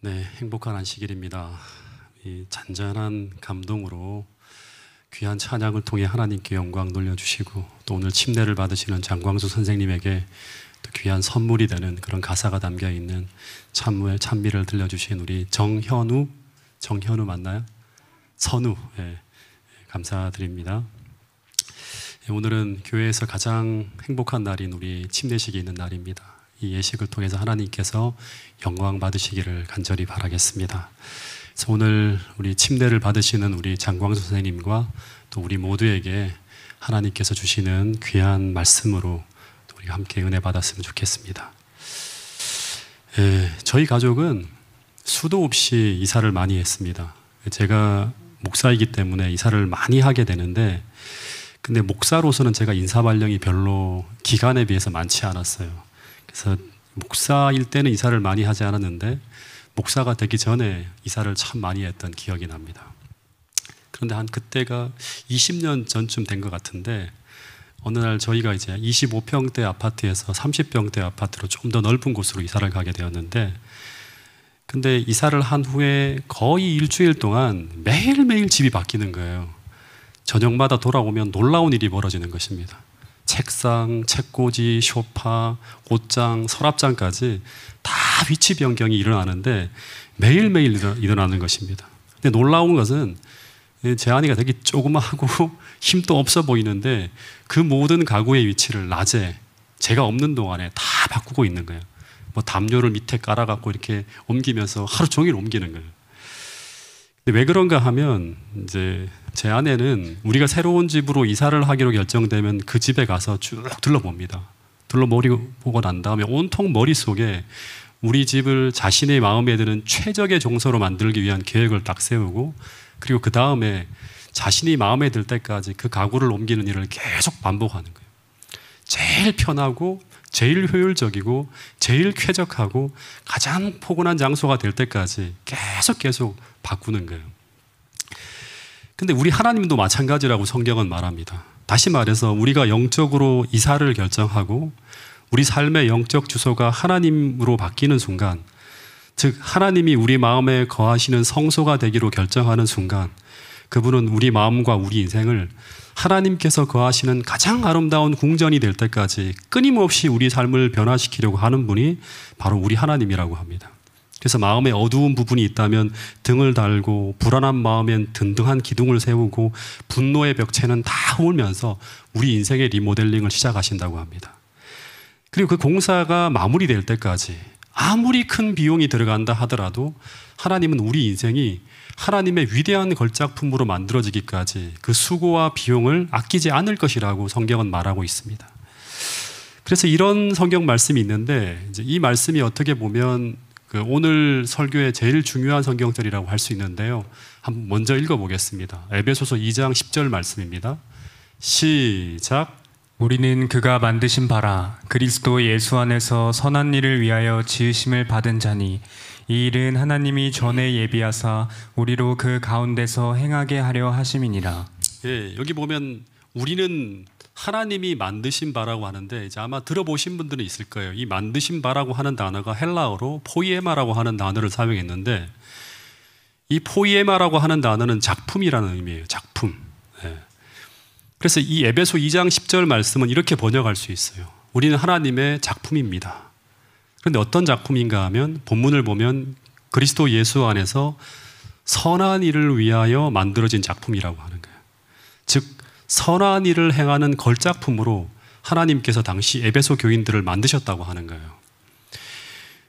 네, 행복한 안식일입니다. 이 잔잔한 감동으로 귀한 찬양을 통해 하나님께 영광 돌려주시고 또 오늘 침례를 받으시는 장광수 선생님에게 또 귀한 선물이 되는 그런 가사가 담겨있는 찬미를 들려주신 우리 정현우 맞나요? 선우, 감사드립니다. 오늘은 교회에서 가장 행복한 날인 우리 침례식이 있는 날입니다. 이 예식을 통해서 하나님께서 영광 받으시기를 간절히 바라겠습니다. 그래서 오늘 우리 침례를 받으시는 우리 장광수 선생님과 또 우리 모두에게 하나님께서 주시는 귀한 말씀으로 우리 함께 은혜 받았으면 좋겠습니다. 저희 가족은 수도 없이 이사를 많이 했습니다. 제가 목사이기 때문에 이사를 많이 하게 되는데, 근데 목사로서는 제가 인사발령이 별로 기간에 비해서 많지 않았어요. 그래서 목사일 때는 이사를 많이 하지 않았는데 목사가 되기 전에 이사를 참 많이 했던 기억이 납니다. 그런데 한 그때가 20년 전쯤 된 것 같은데, 어느 날 저희가 이제 25평대 아파트에서 30평대 아파트로 좀 더 넓은 곳으로 이사를 가게 되었는데, 근데 이사를 한 후에 거의 일주일 동안 매일매일 집이 바뀌는 거예요. 저녁마다 돌아오면 놀라운 일이 벌어지는 것입니다. 책상, 책꽂이, 소파, 옷장, 서랍장까지 다 위치 변경이 일어나는데 매일매일 일어나는 것입니다. 근데 놀라운 것은 제 아내가 되게 조그마하고 힘도 없어 보이는데 그 모든 가구의 위치를 낮에 제가 없는 동안에 다 바꾸고 있는 거예요. 뭐 담요를 밑에 깔아갖고 이렇게 옮기면서 하루 종일 옮기는 거예요. 근데 왜 그런가 하면 이제 제 아내는 우리가 새로운 집으로 이사를 하기로 결정되면 그 집에 가서 쭉 둘러봅니다. 둘러보고 난 다음에 온통 머릿속에 우리 집을 자신의 마음에 드는 최적의 정서로 만들기 위한 계획을 딱 세우고, 그리고 그 다음에 자신이 마음에 들 때까지 그 가구를 옮기는 일을 계속 반복하는 거예요. 제일 편하고 제일 효율적이고 제일 쾌적하고 가장 포근한 장소가 될 때까지 계속 바꾸는 거예요. 근데 우리 하나님도 마찬가지라고 성경은 말합니다. 다시 말해서 우리가 영적으로 이사를 결정하고 우리 삶의 영적 주소가 하나님으로 바뀌는 순간, 즉 하나님이 우리 마음에 거하시는 성소가 되기로 결정하는 순간, 그분은 우리 마음과 우리 인생을 하나님께서 거하시는 가장 아름다운 궁전이 될 때까지 끊임없이 우리 삶을 변화시키려고 하는 분이 바로 우리 하나님이라고 합니다. 그래서 마음에 어두운 부분이 있다면 등을 달고, 불안한 마음엔 든든한 기둥을 세우고, 분노의 벽체는 다 홀면서 우리 인생의 리모델링을 시작하신다고 합니다. 그리고 그 공사가 마무리될 때까지 아무리 큰 비용이 들어간다 하더라도 하나님은 우리 인생이 하나님의 위대한 걸작품으로 만들어지기까지 그 수고와 비용을 아끼지 않을 것이라고 성경은 말하고 있습니다. 그래서 이런 성경 말씀이 있는데, 이제 이 말씀이 어떻게 보면 오늘 설교의 제일 중요한 성경절이라고 할 수 있는데요. 한번 먼저 읽어보겠습니다. 에베소서 2장 10절 말씀입니다. 시작. 우리는 그가 만드신 바라 그리스도 예수 안에서 선한 일을 위하여 지으심을 받은 자니, 이 일은 하나님이 전에 예비하사 우리로 그 가운데서 행하게 하려 하심이니라. 여기 보면 우리는 하나님이 만드신 바라고 하는데, 이제 아마 들어보신 분들은 있을 거예요. 이 만드신 바라고 하는 단어가 헬라어로 포이에마라고 하는 단어를 사용했는데, 이 포이에마라고 하는 단어는 작품이라는 의미예요. 작품. 그래서 이 에베소 2장 10절 말씀은 이렇게 번역할 수 있어요. 우리는 하나님의 작품입니다. 그런데 어떤 작품인가 하면 본문을 보면 그리스도 예수 안에서 선한 일을 위하여 만들어진 작품이라고 하는 거예요. 즉 선한 일을 행하는 걸작품으로 하나님께서 당시 에베소 교인들을 만드셨다고 하는 거예요.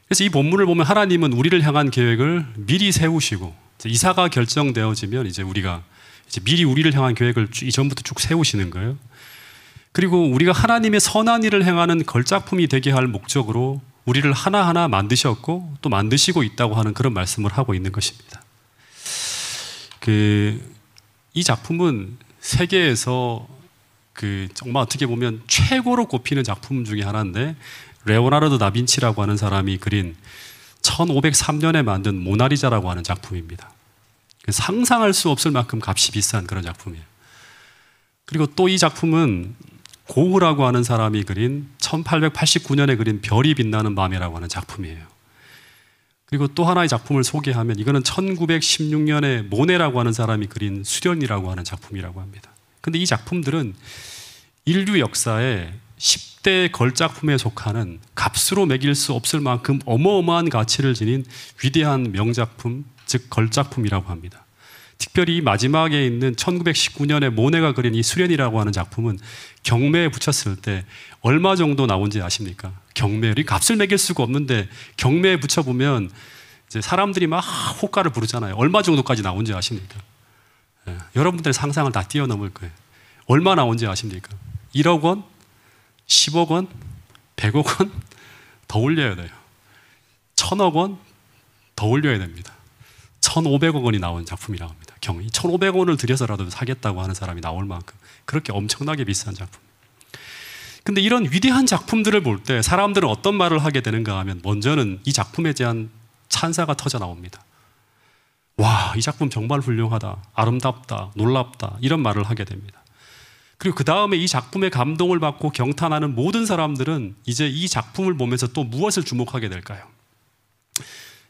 그래서 이 본문을 보면 하나님은 우리를 향한 계획을 미리 세우시고, 이사가 결정되어지면 이제 우리가 미리 우리를 향한 계획을 이전부터 쭉 세우시는 거예요. 그리고 우리가 하나님의 선한 일을 행하는 걸작품이 되게 할 목적으로 우리를 하나하나 만드셨고 또 만드시고 있다고 하는 그런 말씀을 하고 있는 것입니다. 이 작품은 세계에서 정말 어떻게 보면 최고로 꼽히는 작품 중에 하나인데, 레오나르도 다빈치라고 하는 사람이 그린 1503년에 만든 모나리자라고 하는 작품입니다. 상상할 수 없을 만큼 값이 비싼 그런 작품이에요. 그리고 또 이 작품은 고흐라고 하는 사람이 그린 1889년에 그린 별이 빛나는 밤이라고 하는 작품이에요. 그리고 또 하나의 작품을 소개하면 이거는 1916년에 모네라고 하는 사람이 그린 수련이라고 하는 작품이라고 합니다. 근데 이 작품들은 인류 역사에 10대 걸작품에 속하는 값으로 매길 수 없을 만큼 어마어마한 가치를 지닌 위대한 명작품, 즉 걸작품이라고 합니다. 특별히 마지막에 있는 1919년에 모네가 그린 이 수련이라고 하는 작품은 경매에 붙였을 때 얼마 정도 나온지 아십니까? 경매, 우리 값을 매길 수가 없는데 경매에 붙여보면 이제 사람들이 막 호가를 부르잖아요. 얼마 정도까지 나온지 아십니까? 예, 여러분들의 상상을 다 뛰어넘을 거예요. 얼마 나온지 아십니까? 1억 원? 10억 원? 100억 원? 더 올려야 돼요. 1000억 원? 더 올려야 됩니다. 1,500억 원이 나온 작품이라고 합니다. 1,500억 원을 들여서라도 사겠다고 하는 사람이 나올 만큼 그렇게 엄청나게 비싼 작품. 근데 이런 위대한 작품들을 볼 때 사람들은 어떤 말을 하게 되는가 하면 먼저는 이 작품에 대한 찬사가 터져 나옵니다. 와, 이 작품 정말 훌륭하다, 아름답다, 놀랍다 이런 말을 하게 됩니다. 그리고 그 다음에 이 작품에 감동을 받고 경탄하는 모든 사람들은 이제 이 작품을 보면서 또 무엇을 주목하게 될까요?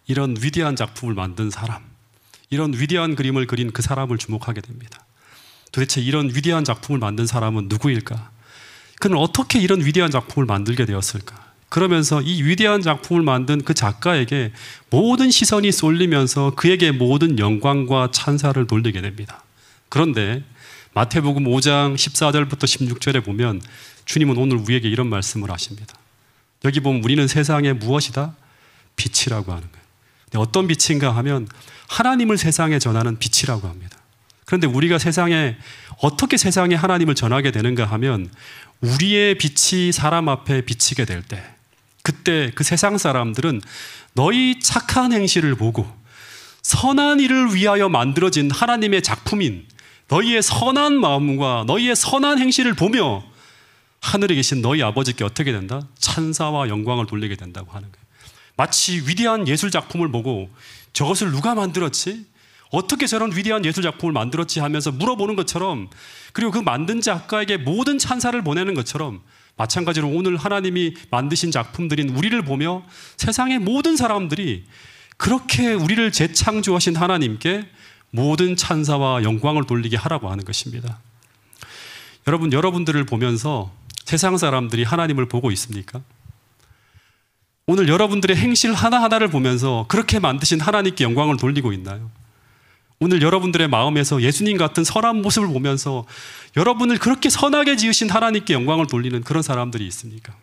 이런 위대한 작품을 만든 사람, 이런 위대한 그림을 그린 그 사람을 주목하게 됩니다. 도대체 이런 위대한 작품을 만든 사람은 누구일까? 그는 어떻게 이런 위대한 작품을 만들게 되었을까? 그러면서 이 위대한 작품을 만든 그 작가에게 모든 시선이 쏠리면서 그에게 모든 영광과 찬사를 돌리게 됩니다. 그런데 마태복음 5장 14절부터 16절에 보면 주님은 오늘 우리에게 이런 말씀을 하십니다. 여기 보면 우리는 세상에 무엇이다? 빛이라고 하는 거예요. 어떤 빛인가 하면 하나님을 세상에 전하는 빛이라고 합니다. 그런데 우리가 어떻게 세상에 하나님을 전하게 되는가 하면 우리의 빛이 사람 앞에 비치게 될 때, 그때 그 세상 사람들은 너희 착한 행실을 보고 선한 일을 위하여 만들어진 하나님의 작품인 너희의 선한 마음과 너희의 선한 행실을 보며 하늘에 계신 너희 아버지께 어떻게 된다? 찬사와 영광을 돌리게 된다고 하는 거예요. 마치 위대한 예술 작품을 보고 저것을 누가 만들었지? 어떻게 저런 위대한 예술 작품을 만들었지 하면서 물어보는 것처럼, 그리고 그 만든 작가에게 모든 찬사를 보내는 것처럼 마찬가지로 오늘 하나님이 만드신 작품들인 우리를 보며 세상의 모든 사람들이 그렇게 우리를 재창조하신 하나님께 모든 찬사와 영광을 돌리게 하라고 하는 것입니다. 여러분들을 보면서 세상 사람들이 하나님을 보고 있습니까? 오늘 여러분들의 행실 하나하나를 보면서 그렇게 만드신 하나님께 영광을 돌리고 있나요? 오늘 여러분들의 마음에서 예수님 같은 선한 모습을 보면서 여러분을 그렇게 선하게 지으신 하나님께 영광을 돌리는 그런 사람들이 있습니까?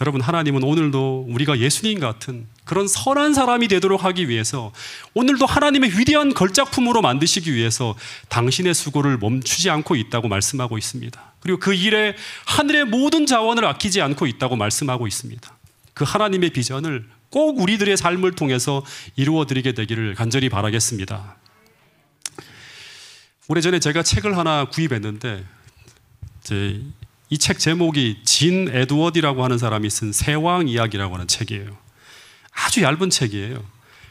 여러분, 하나님은 오늘도 우리가 예수님 같은 그런 선한 사람이 되도록 하기 위해서 오늘도 하나님의 위대한 걸작품으로 만드시기 위해서 당신의 수고를 멈추지 않고 있다고 말씀하고 있습니다. 그리고 그 일에 하늘의 모든 자원을 아끼지 않고 있다고 말씀하고 있습니다. 그 하나님의 비전을 꼭 우리들의 삶을 통해서 이루어드리게 되기를 간절히 바라겠습니다. 오래전에 제가 책을 하나 구입했는데 이 책 제목이 진 에드워드라고 하는 사람이 쓴 세왕 이야기라고 하는 책이에요. 아주 얇은 책이에요.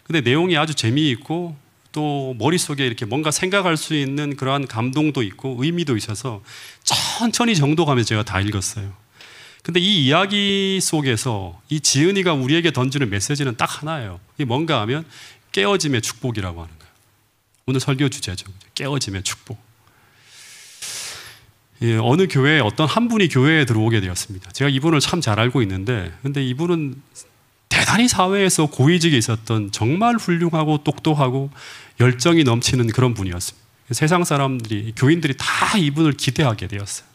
근데 내용이 아주 재미있고 또 머릿속에 이렇게 뭔가 생각할 수 있는 그러한 감동도 있고 의미도 있어서 천천히 정독하면서 제가 다 읽었어요. 근데 이 이야기 속에서 이 지은이가 우리에게 던지는 메시지는 딱 하나예요. 이게 뭔가 하면 깨어짐의 축복이라고 하는 거예요. 오늘 설교 주제죠. 깨어짐의 축복. 어느 교회에 어떤 한 분이 교회에 들어오게 되었습니다. 제가 이분을 참 잘 알고 있는데, 근데 이분은 대단히 사회에서 고위직에 있었던 정말 훌륭하고 똑똑하고 열정이 넘치는 그런 분이었습니다. 세상 사람들이, 교인들이 다 이분을 기대하게 되었어요.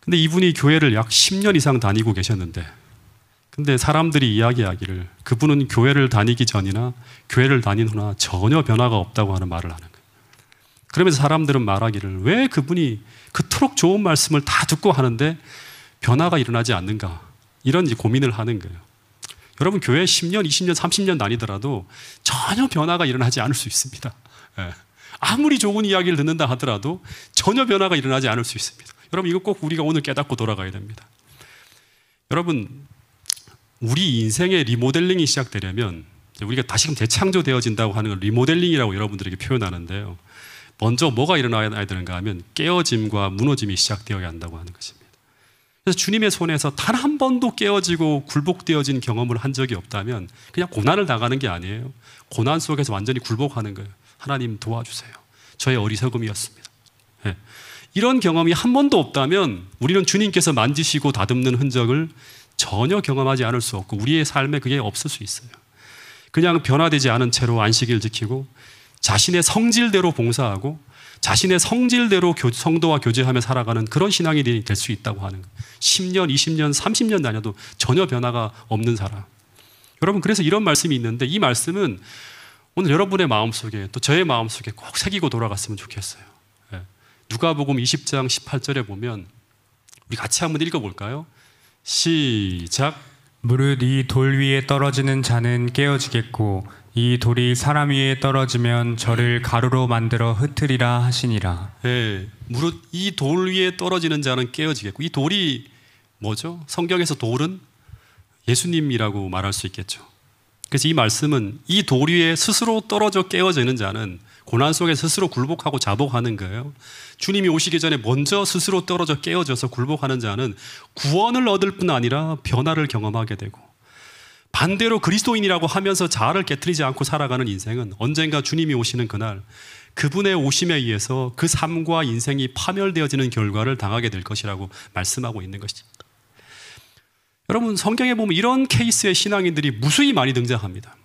근데 이분이 교회를 약 10년 이상 다니고 계셨는데, 근데 사람들이 이야기하기를 그분은 교회를 다니기 전이나 교회를 다닌 후나 전혀 변화가 없다고 하는 말을 하는 거예요. 그러면서 사람들은 말하기를 왜 그분이 그토록 좋은 말씀을 다 듣고 하는데 변화가 일어나지 않는가, 이런 고민을 하는 거예요. 여러분, 교회 10년, 20년, 30년 다니더라도 전혀 변화가 일어나지 않을 수 있습니다. 아무리 좋은 이야기를 듣는다 하더라도 전혀 변화가 일어나지 않을 수 있습니다. 여러분, 이거 꼭 우리가 오늘 깨닫고 돌아가야 됩니다. 여러분, 우리 인생의 리모델링이 시작되려면 우리가 다시금 재창조되어진다고 하는 걸 리모델링이라고 여러분들에게 표현하는데요. 먼저 뭐가 일어나야 되는가 하면 깨어짐과 무너짐이 시작되어야 한다고 하는 것입니다. 그래서 주님의 손에서 단 한 번도 깨어지고 굴복되어진 경험을 한 적이 없다면 그냥 고난을 당하는 게 아니에요. 고난 속에서 완전히 굴복하는 거예요. 하나님 도와주세요. 저의 어리석음이었습니다. 네. 이런 경험이 한 번도 없다면 우리는 주님께서 만지시고 다듬는 흔적을 전혀 경험하지 않을 수 없고 우리의 삶에 그게 없을 수 있어요. 그냥 변화되지 않은 채로 안식일 지키고 자신의 성질대로 봉사하고 자신의 성질대로 성도와 교제하며 살아가는 그런 신앙이 될 수 있다고 하는 거예요. 10년, 20년, 30년 다녀도 전혀 변화가 없는 사람. 여러분, 그래서 이런 말씀이 있는데 이 말씀은 오늘 여러분의 마음속에 또 저의 마음속에 꼭 새기고 돌아갔으면 좋겠어요. 누가복음 20장 18절에 보면 우리 같이 한번 읽어볼까요? 시작. 무릇 이 돌 위에 떨어지는 자는 깨어지겠고 이 돌이 사람 위에 떨어지면 저를 가루로 만들어 흩으리라 하시니라. 네, 무릇 이 돌 위에 떨어지는 자는 깨어지겠고 이 돌이 뭐죠? 성경에서 돌은 예수님이라고 말할 수 있겠죠. 그래서 이 말씀은 이 돌 위에 스스로 떨어져 깨어지는 자는 고난 속에 스스로 굴복하고 자복하는 거예요. 주님이 오시기 전에 먼저 스스로 떨어져 깨어져서 굴복하는 자는 구원을 얻을 뿐 아니라 변화를 경험하게 되고 반대로 그리스도인이라고 하면서 자아를 깨트리지 않고 살아가는 인생은 언젠가 주님이 오시는 그날 그분의 오심에 의해서 그 삶과 인생이 파멸되어지는 결과를 당하게 될 것이라고 말씀하고 있는 것이죠. 여러분, 성경에 보면 이런 케이스의 신앙인들이 무수히 많이 등장합니다.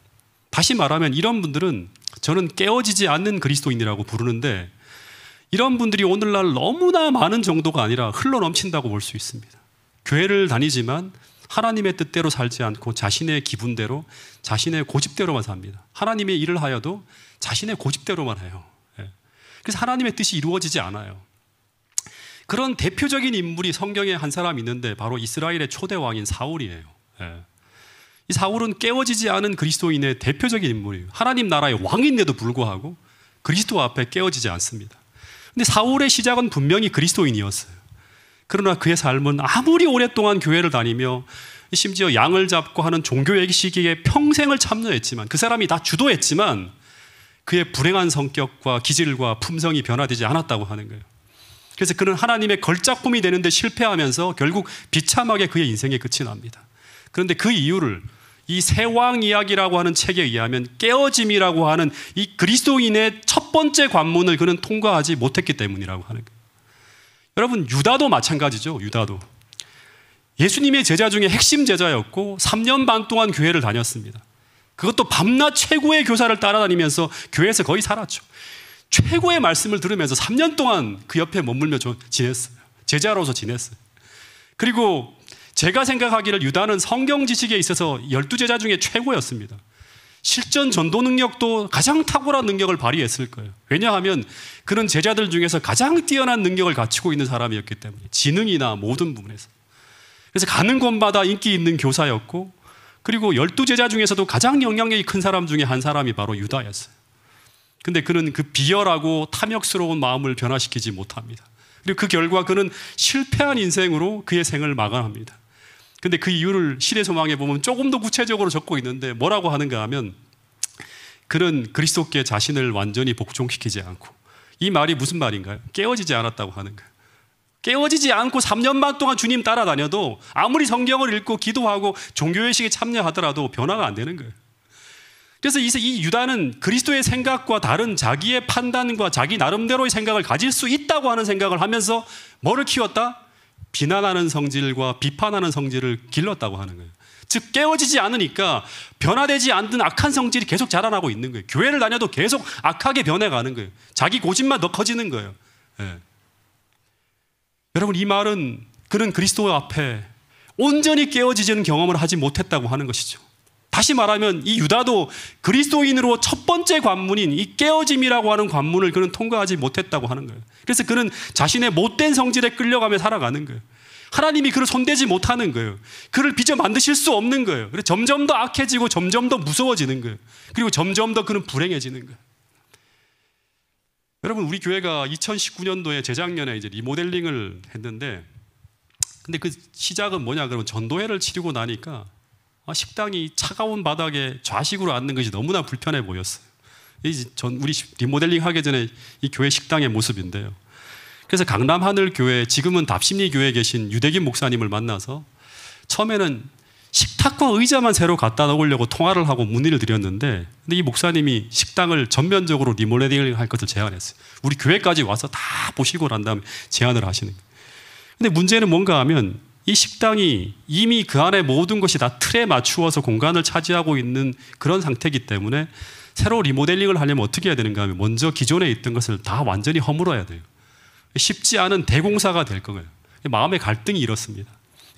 다시 말하면 이런 분들은 저는 깨어지지 않는 그리스도인이라고 부르는데 이런 분들이 오늘날 너무나 많은 정도가 아니라 흘러넘친다고 볼 수 있습니다. 교회를 다니지만 하나님의 뜻대로 살지 않고 자신의 기분대로 자신의 고집대로만 삽니다. 하나님의 일을 하여도 자신의 고집대로만 해요. 그래서 하나님의 뜻이 이루어지지 않아요. 그런 대표적인 인물이 성경에 한 사람 있는데 바로 이스라엘의 초대 왕인 사울이에요. 이 사울은 깨어지지 않은 그리스도인의 대표적인 인물이에요. 하나님 나라의 왕인데도 불구하고 그리스도 앞에 깨어지지 않습니다. 근데 사울의 시작은 분명히 그리스도인이었어요. 그러나 그의 삶은 아무리 오랫동안 교회를 다니며 심지어 양을 잡고 하는 종교의 시기에 평생을 참여했지만 그 사람이 다 주도했지만 그의 불행한 성격과 기질과 품성이 변화되지 않았다고 하는 거예요. 그래서 그는 하나님의 걸작품이 되는데 실패하면서 결국 비참하게 그의 인생의 끝이 납니다. 그런데 그 이유를 이 세왕 이야기라고 하는 책에 의하면 깨어짐이라고 하는 이 그리스도인의 첫 번째 관문을 그는 통과하지 못했기 때문이라고 하는 거예요. 여러분, 유다도 마찬가지죠. 유다도 예수님의 제자 중에 핵심 제자였고 3년 반 동안 교회를 다녔습니다. 그것도 밤낮 최고의 교사를 따라다니면서 교회에서 거의 살았죠. 최고의 말씀을 들으면서 3년 동안 그 옆에 머물며 지냈어요. 제자로서 지냈어요. 그리고 제가 생각하기를 유다는 성경 지식에 있어서 12제자 중에 최고였습니다. 실전 전도 능력도 가장 탁월한 능력을 발휘했을 거예요. 왜냐하면 그는 제자들 중에서 가장 뛰어난 능력을 갖추고 있는 사람이었기 때문에 지능이나 모든 부분에서. 그래서 가는 곳마다 인기 있는 교사였고 그리고 12제자 중에서도 가장 영향력이 큰 사람 중에 한 사람이 바로 유다였어요. 근데 그는 그 비열하고 탐욕스러운 마음을 변화시키지 못합니다. 그리고 그 결과 그는 실패한 인생으로 그의 생을 마감합니다. 근데 그 이유를 시대 소망에 보면 조금 더 구체적으로 적고 있는데 뭐라고 하는가 하면 그는 그리스도께 자신을 완전히 복종시키지 않고 이 말이 무슨 말인가요? 깨어지지 않았다고 하는 거예요. 깨어지지 않고 3년 반 동안 주님 따라다녀도 아무리 성경을 읽고 기도하고 종교회식에 참여하더라도 변화가 안 되는 거예요. 그래서 이 유다는 그리스도의 생각과 다른 자기의 판단과 자기 나름대로의 생각을 가질 수 있다고 하는 생각을 하면서 뭐를 키웠다? 비난하는 성질과 비판하는 성질을 길렀다고 하는 거예요. 즉 깨어지지 않으니까 변화되지 않는 악한 성질이 계속 자라나고 있는 거예요. 교회를 다녀도 계속 악하게 변해가는 거예요. 자기 고집만 더 커지는 거예요. 여러분, 이 말은 그는 그리스도 앞에 온전히 깨어지지는 경험을 하지 못했다고 하는 것이죠. 다시 말하면 이 유다도 그리스도인으로 첫 번째 관문인 이 깨어짐이라고 하는 관문을 그는 통과하지 못했다고 하는 거예요. 그래서 그는 자신의 못된 성질에 끌려가며 살아가는 거예요. 하나님이 그를 손대지 못하는 거예요. 그를 빚어 만드실 수 없는 거예요. 그래서 점점 더 악해지고 점점 더 무서워지는 거예요. 그리고 점점 더 그는 불행해지는 거예요. 여러분, 우리 교회가 2019년도에 재작년에 이제 리모델링을 했는데 근데 그 시작은 뭐냐 그러면 전도회를 치르고 나니까 식당이 차가운 바닥에 좌식으로 앉는 것이 너무나 불편해 보였어요. 우리 리모델링 하기 전에 이 교회 식당의 모습인데요. 그래서 강남 하늘교회, 지금은 답심리교회에 계신 유대김 목사님을 만나서 처음에는 식탁과 의자만 새로 갖다 놓으려고 통화를 하고 문의를 드렸는데, 근데 이 목사님이 식당을 전면적으로 리모델링을 할 것을 제안했어요. 우리 교회까지 와서 다 보시고 난 다음에 제안을 하시는 거예요. 근데 문제는 뭔가 하면 이 식당이 이미 그 안에 모든 것이 다 틀에 맞추어서 공간을 차지하고 있는 그런 상태이기 때문에 새로 리모델링을 하려면 어떻게 해야 되는가 하면 먼저 기존에 있던 것을 다 완전히 허물어야 돼요. 쉽지 않은 대공사가 될 거예요. 마음의 갈등이 이렇습니다.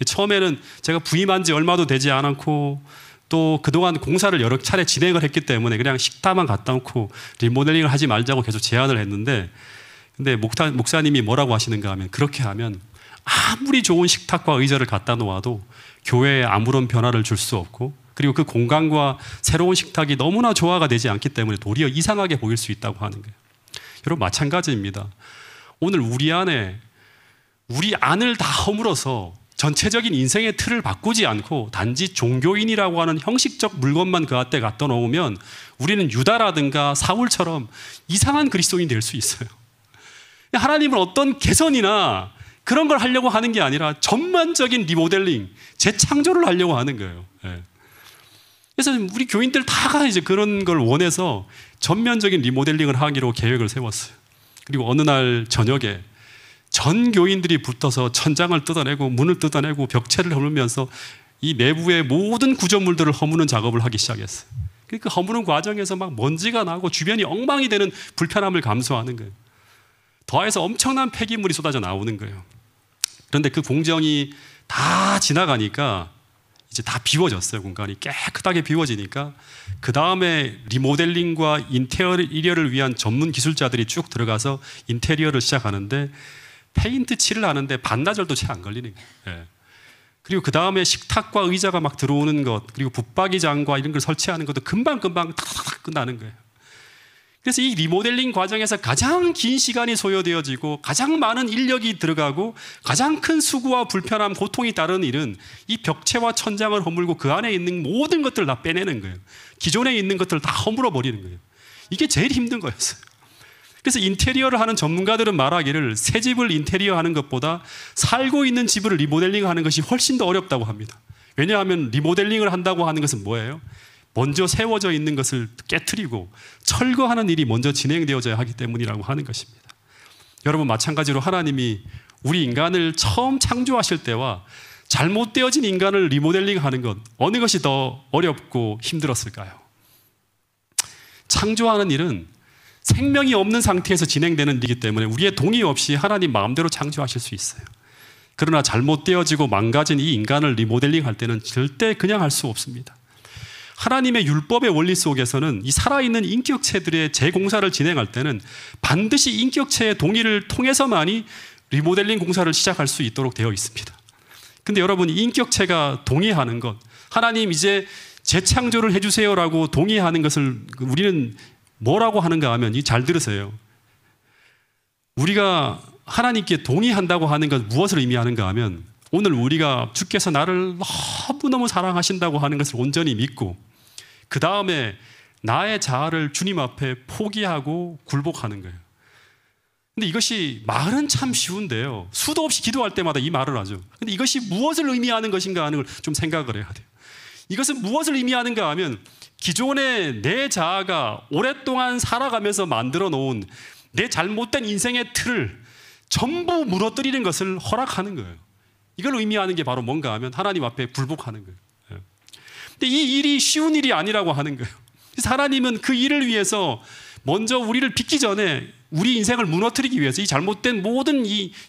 처음에는 제가 부임한 지 얼마도 되지 않았고 또 그동안 공사를 여러 차례 진행을 했기 때문에 그냥 식탁만 갖다 놓고 리모델링을 하지 말자고 계속 제안을 했는데, 근데 목사님이 뭐라고 하시는가 하면 그렇게 하면 아무리 좋은 식탁과 의자를 갖다 놓아도 교회에 아무런 변화를 줄 수 없고, 그리고 그 공간과 새로운 식탁이 너무나 조화가 되지 않기 때문에 도리어 이상하게 보일 수 있다고 하는 거예요. 여러분 마찬가지입니다. 오늘 우리 안을 다 허물어서 전체적인 인생의 틀을 바꾸지 않고 단지 종교인이라고 하는 형식적 물건만 그 앞에 갖다 놓으면 우리는 유다라든가 사울처럼 이상한 그리스도인이 될 수 있어요. 하나님은 어떤 개선이나 그런 걸 하려고 하는 게 아니라 전반적인 리모델링, 재창조를 하려고 하는 거예요. 그래서 우리 교인들 다가 이제 그런 걸 원해서 전면적인 리모델링을 하기로 계획을 세웠어요. 그리고 어느 날 저녁에 전 교인들이 붙어서 천장을 뜯어내고 문을 뜯어내고 벽체를 허물면서 이 내부의 모든 구조물들을 허무는 작업을 하기 시작했어요. 그 허무는 과정에서 막 먼지가 나고 주변이 엉망이 되는 불편함을 감수하는 거예요. 더해서 엄청난 폐기물이 쏟아져 나오는 거예요. 그런데 그 공정이 다 지나가니까 이제 다 비워졌어요. 공간이 깨끗하게 비워지니까 그 다음에 리모델링과 인테리어를 위한 전문 기술자들이 쭉 들어가서 인테리어를 시작하는데 페인트 칠을 하는데 반나절도 채 안 걸리는 거예요. 그리고 그 다음에 식탁과 의자가 막 들어오는 것, 그리고 붙박이장과 이런 걸 설치하는 것도 금방금방 탁탁탁 끝나는 거예요. 그래서 이 리모델링 과정에서 가장 긴 시간이 소요되어지고 가장 많은 인력이 들어가고 가장 큰 수고와 불편함, 고통이 따르는 일은 이 벽체와 천장을 허물고 그 안에 있는 모든 것들을 다 빼내는 거예요. 기존에 있는 것들을 다 허물어 버리는 거예요. 이게 제일 힘든 거였어요. 그래서 인테리어를 하는 전문가들은 말하기를 새 집을 인테리어 하는 것보다 살고 있는 집을 리모델링 하는 것이 훨씬 더 어렵다고 합니다. 왜냐하면 리모델링을 한다고 하는 것은 뭐예요? 먼저 세워져 있는 것을 깨트리고 철거하는 일이 먼저 진행되어져야 하기 때문이라고 하는 것입니다. 여러분 마찬가지로 하나님이 우리 인간을 처음 창조하실 때와 잘못되어진 인간을 리모델링하는 것, 어느 것이 더 어렵고 힘들었을까요? 창조하는 일은 생명이 없는 상태에서 진행되는 일이기 때문에 우리의 동의 없이 하나님 마음대로 창조하실 수 있어요. 그러나 잘못되어지고 망가진 이 인간을 리모델링할 때는 절대 그냥 할 수 없습니다. 하나님의 율법의 원리 속에서는 이 살아있는 인격체들의 재공사를 진행할 때는 반드시 인격체의 동의를 통해서만이 리모델링 공사를 시작할 수 있도록 되어 있습니다. 근데 여러분, 이 인격체가 동의하는 것, 하나님 이제 재창조를 해주세요라고 동의하는 것을 우리는 뭐라고 하는가 하면, 잘 들으세요. 우리가 하나님께 동의한다고 하는 것 무엇을 의미하는가 하면, 오늘 우리가 주께서 나를 너무너무 사랑하신다고 하는 것을 온전히 믿고 그 다음에 나의 자아를 주님 앞에 포기하고 굴복하는 거예요. 근데 이것이 말은 참 쉬운데요, 수도 없이 기도할 때마다 이 말을 하죠. 근데 이것이 무엇을 의미하는 것인가 하는 걸 좀 생각을 해야 돼요. 이것은 무엇을 의미하는가 하면, 기존의 내 자아가 오랫동안 살아가면서 만들어 놓은 내 잘못된 인생의 틀을 전부 무너뜨리는 것을 허락하는 거예요. 이걸 의미하는 게 바로 뭔가 하면 하나님 앞에 굴복하는 거예요. 근데 이 일이 쉬운 일이 아니라고 하는 거예요. 그래서 하나님은 그 일을 위해서 먼저 우리를 빚기 전에 우리 인생을 무너뜨리기 위해서 이 잘못된 모든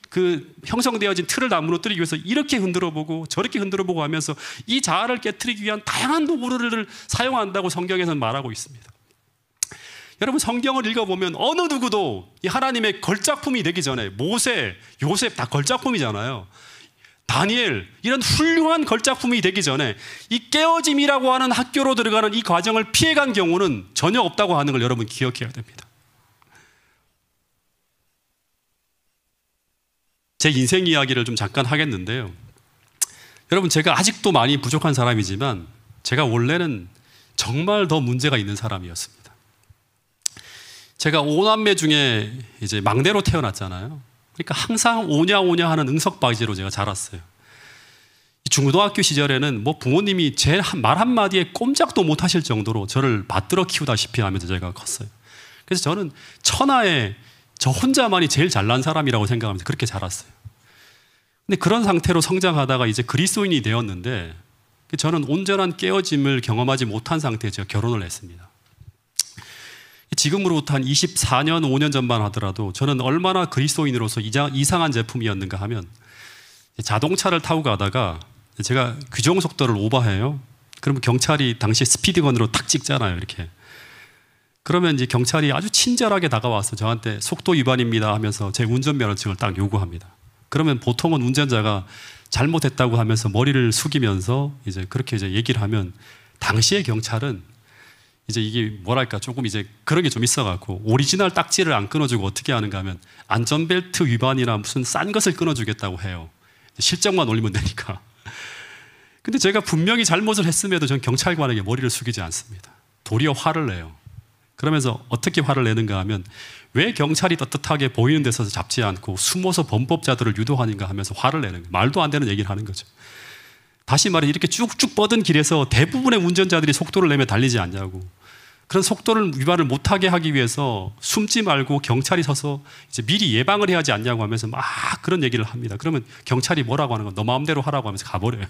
그 형성되어진 틀을 다 무너뜨리기 위해서 이렇게 흔들어보고 저렇게 흔들어보고 하면서 이 자아를 깨트리기 위한 다양한 도구를 사용한다고 성경에서는 말하고 있습니다. 여러분, 성경을 읽어보면 어느 누구도 이 하나님의 걸작품이 되기 전에 모세, 요셉 다 걸작품이잖아요. 다니엘, 이런 훌륭한 걸작품이 되기 전에 이 깨어짐이라고 하는 학교로 들어가는 이 과정을 피해간 경우는 전혀 없다고 하는 걸 여러분 기억해야 됩니다. 제 인생 이야기를 좀 잠깐 하겠는데요, 여러분, 제가 아직도 많이 부족한 사람이지만 제가 원래는 정말 더 문제가 있는 사람이었습니다. 제가 5남매 중에 이제 막내로 태어났잖아요. 그러니까 항상 오냐 오냐 하는 응석바지로 제가 자랐어요. 중고등학교 시절에는 뭐 부모님이 제 말 한마디에 꼼짝도 못 하실 정도로 저를 받들어 키우다시피 하면서 제가 컸어요. 그래서 저는 천하에 저 혼자만이 제일 잘난 사람이라고 생각하면서 그렇게 자랐어요. 근데 그런 상태로 성장하다가 이제 그리스도인이 되었는데 저는 온전한 깨어짐을 경험하지 못한 상태에 제가 결혼을 했습니다. 지금으로부터 한 24년, 5년 전만 하더라도 저는 얼마나 그리스도인으로서 이상한 제품이었는가 하면 자동차를 타고 가다가 제가 규정 속도를 오버해요. 그러면 경찰이 당시 스피드건으로 탁 찍잖아요, 이렇게. 그러면 이제 경찰이 아주 친절하게 다가와서 저한테 속도 위반입니다 하면서 제 운전면허증을 딱 요구합니다. 그러면 보통은 운전자가 잘못했다고 하면서 머리를 숙이면서 이제 그렇게 이제 얘기를 하면 당시의 경찰은 이제 이게 뭐랄까 조금 이제 그런 게 좀 있어갖고 오리지널 딱지를 안 끊어주고 어떻게 하는가 하면 안전벨트 위반이나 무슨 싼 것을 끊어주겠다고 해요. 실적만 올리면 되니까. 근데 제가 분명히 잘못을 했음에도 전 경찰관에게 머리를 숙이지 않습니다. 도리어 화를 내요. 그러면서 어떻게 화를 내는가 하면 왜 경찰이 떳떳하게 보이는 데서 잡지 않고 숨어서 범법자들을 유도하는가 하면서 화를 내는 거예요. 말도 안 되는 얘기를 하는 거죠. 다시 말해 이렇게 쭉쭉 뻗은 길에서 대부분의 운전자들이 속도를 내며 달리지 않냐고. 그런 속도를 위반을 못하게 하기 위해서 숨지 말고 경찰이 서서 이제 미리 예방을 해야 하지 않냐고 하면서 막 그런 얘기를 합니다. 그러면 경찰이 뭐라고 하는 건 너 마음대로 하라고 하면서 가버려요.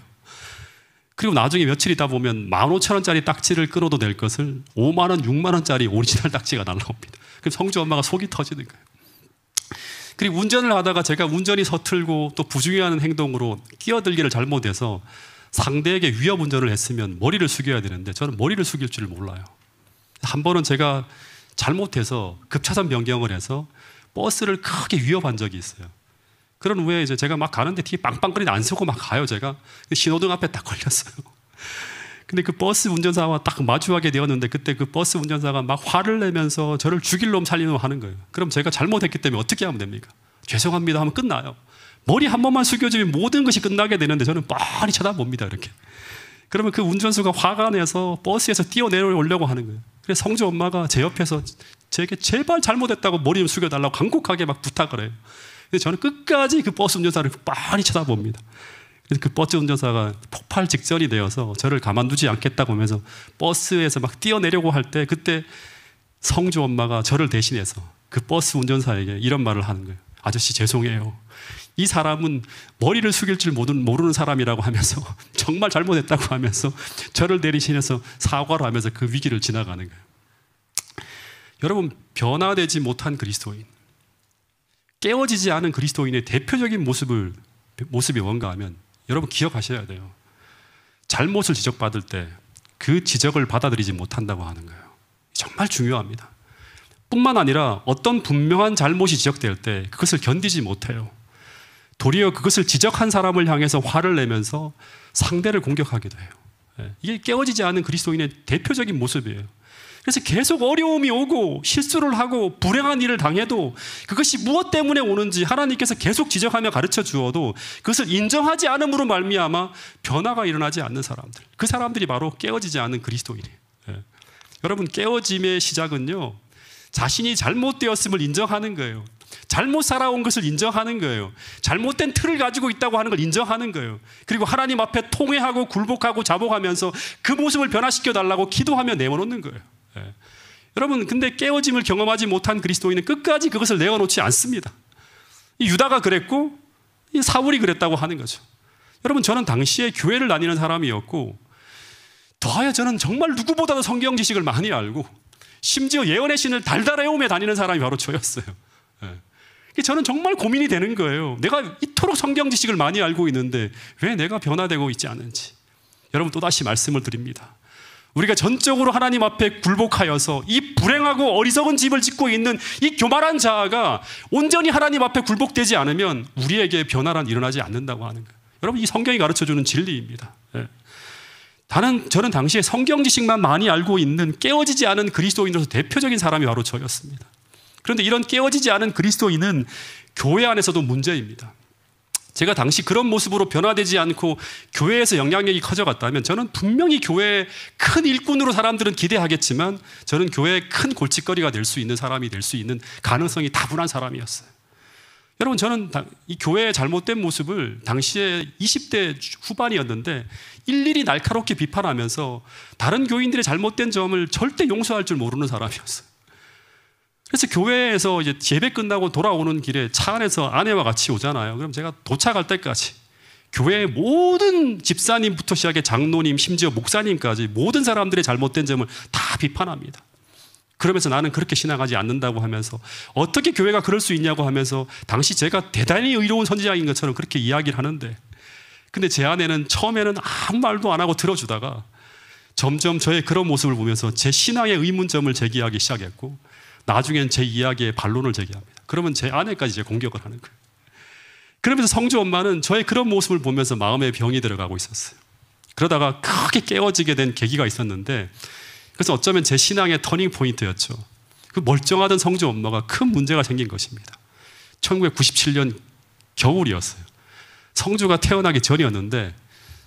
그리고 나중에 며칠 있다 보면 15,000원짜리 딱지를 끊어도 될 것을 5만 원, 6만 원짜리 오리지널 딱지가 날라옵니다. 그럼 성주 엄마가 속이 터지는 거예요. 그리고 운전을 하다가 제가 운전이 서툴고 또 부중요한 행동으로 끼어들기를 잘못해서 상대에게 위협 운전을 했으면 머리를 숙여야 되는데 저는 머리를 숙일 줄 몰라요. 한 번은 제가 잘못해서 급차선 변경을 해서 버스를 크게 위협한 적이 있어요. 그런 후에 이제 제가 막 가는데 뒤에 빵빵거리는데 안 서고 막 가요, 제가. 신호등 앞에 딱 걸렸어요. 근데 그 버스 운전사와 딱 마주하게 되었는데 그때 그 버스 운전사가 막 화를 내면서 저를 죽일 놈 살릴 놈 하는 거예요. 그럼 제가 잘못했기 때문에 어떻게 하면 됩니까? 죄송합니다 하면 끝나요. 머리 한 번만 숙여주면 모든 것이 끝나게 되는데 저는 뻔히 쳐다봅니다, 이렇게. 그러면 그 운전수가 화가 내서 버스에서 뛰어내려오려고 하는 거예요. 그래서 성주 엄마가 제 옆에서 제게 제발 잘못했다고 머리 좀 숙여달라고 간곡하게 막 부탁을 해요. 근데 저는 끝까지 그 버스 운전사를 빤히 쳐다봅니다. 그래서 그 버스 운전사가 폭발 직전이 되어서 저를 가만두지 않겠다고 하면서 버스에서 막 뛰어내려고 할 때 그때 성주 엄마가 저를 대신해서 그 버스 운전사에게 이런 말을 하는 거예요. 아저씨 죄송해요. 이 사람은 머리를 숙일 줄 모르는 사람이라고 하면서 정말 잘못했다고 하면서 저를 대신해서 사과를 하면서 그 위기를 지나가는 거예요. 여러분, 변화되지 못한 그리스도인, 깨어지지 않은 그리스도인의 대표적인 모습이 뭔가 하면 여러분 기억하셔야 돼요. 잘못을 지적받을 때 그 지적을 받아들이지 못한다고 하는 거예요. 정말 중요합니다. 뿐만 아니라 어떤 분명한 잘못이 지적될 때 그것을 견디지 못해요. 도리어 그것을 지적한 사람을 향해서 화를 내면서 상대를 공격하기도 해요. 이게 깨어지지 않은 그리스도인의 대표적인 모습이에요. 그래서 계속 어려움이 오고 실수를 하고 불행한 일을 당해도 그것이 무엇 때문에 오는지 하나님께서 계속 지적하며 가르쳐 주어도 그것을 인정하지 않음으로 말미암아 변화가 일어나지 않는 사람들, 그 사람들이 바로 깨어지지 않는 그리스도인이에요. 여러분, 깨어짐의 시작은요, 자신이 잘못되었음을 인정하는 거예요. 잘못 살아온 것을 인정하는 거예요. 잘못된 틀을 가지고 있다고 하는 걸 인정하는 거예요. 그리고 하나님 앞에 통회하고 굴복하고 자복하면서 그 모습을 변화시켜 달라고 기도하며 내어놓는 거예요. 여러분, 근데 깨어짐을 경험하지 못한 그리스도인은 끝까지 그것을 내어놓지 않습니다. 이 유다가 그랬고 이 사울이 그랬다고 하는 거죠. 여러분, 저는 당시에 교회를 다니는 사람이었고 더하여 저는 정말 누구보다도 성경 지식을 많이 알고 심지어 예언의 신을 달달 외우며 다니는 사람이 바로 저였어요. 저는 정말 고민이 되는 거예요. 내가 이토록 성경 지식을 많이 알고 있는데 왜 내가 변화되고 있지 않은지. 여러분, 또다시 말씀을 드립니다. 우리가 전적으로 하나님 앞에 굴복하여서 이 불행하고 어리석은 집을 짓고 있는 이 교만한 자아가 온전히 하나님 앞에 굴복되지 않으면 우리에게 변화란 일어나지 않는다고 하는 거예요. 여러분, 이 성경이 가르쳐주는 진리입니다. 저는 당시에 성경 지식만 많이 알고 있는 깨어지지 않은 그리스도인으로서 대표적인 사람이 바로 저였습니다. 그런데 이런 깨어지지 않은 그리스도인은 교회 안에서도 문제입니다. 제가 당시 그런 모습으로 변화되지 않고 교회에서 영향력이 커져갔다면 저는 분명히 교회의 큰 일꾼으로 사람들은 기대하겠지만 저는 교회의 큰 골칫거리가 될 수 있는 사람이 될 수 있는 가능성이 다분한 사람이었어요. 여러분, 저는 이 교회의 잘못된 모습을 당시에 20대 후반이었는데 일일이 날카롭게 비판하면서 다른 교인들의 잘못된 점을 절대 용서할 줄 모르는 사람이었어요. 그래서 교회에서 이제 예배 끝나고 돌아오는 길에 차 안에서 아내와 같이 오잖아요. 그럼 제가 도착할 때까지 교회의 모든 집사님부터 시작해 장로님, 심지어 목사님까지 모든 사람들의 잘못된 점을 다 비판합니다. 그러면서 나는 그렇게 신앙하지 않는다고 하면서 어떻게 교회가 그럴 수 있냐고 하면서 당시 제가 대단히 의로운 선지자인 것처럼 그렇게 이야기를 하는데, 근데 제 아내는 처음에는 아무 말도 안 하고 들어주다가 점점 저의 그런 모습을 보면서 제 신앙의 의문점을 제기하기 시작했고, 나중엔 제 이야기에 반론을 제기합니다. 그러면 제 아내까지 이제 공격을 하는 거예요. 그러면서 성주 엄마는 저의 그런 모습을 보면서 마음에 병이 들어가고 있었어요. 그러다가 크게 깨어지게 된 계기가 있었는데, 그래서 어쩌면 제 신앙의 터닝 포인트였죠. 그 멀쩡하던 성주 엄마가 큰 문제가 생긴 것입니다. 1997년 겨울이었어요. 성주가 태어나기 전이었는데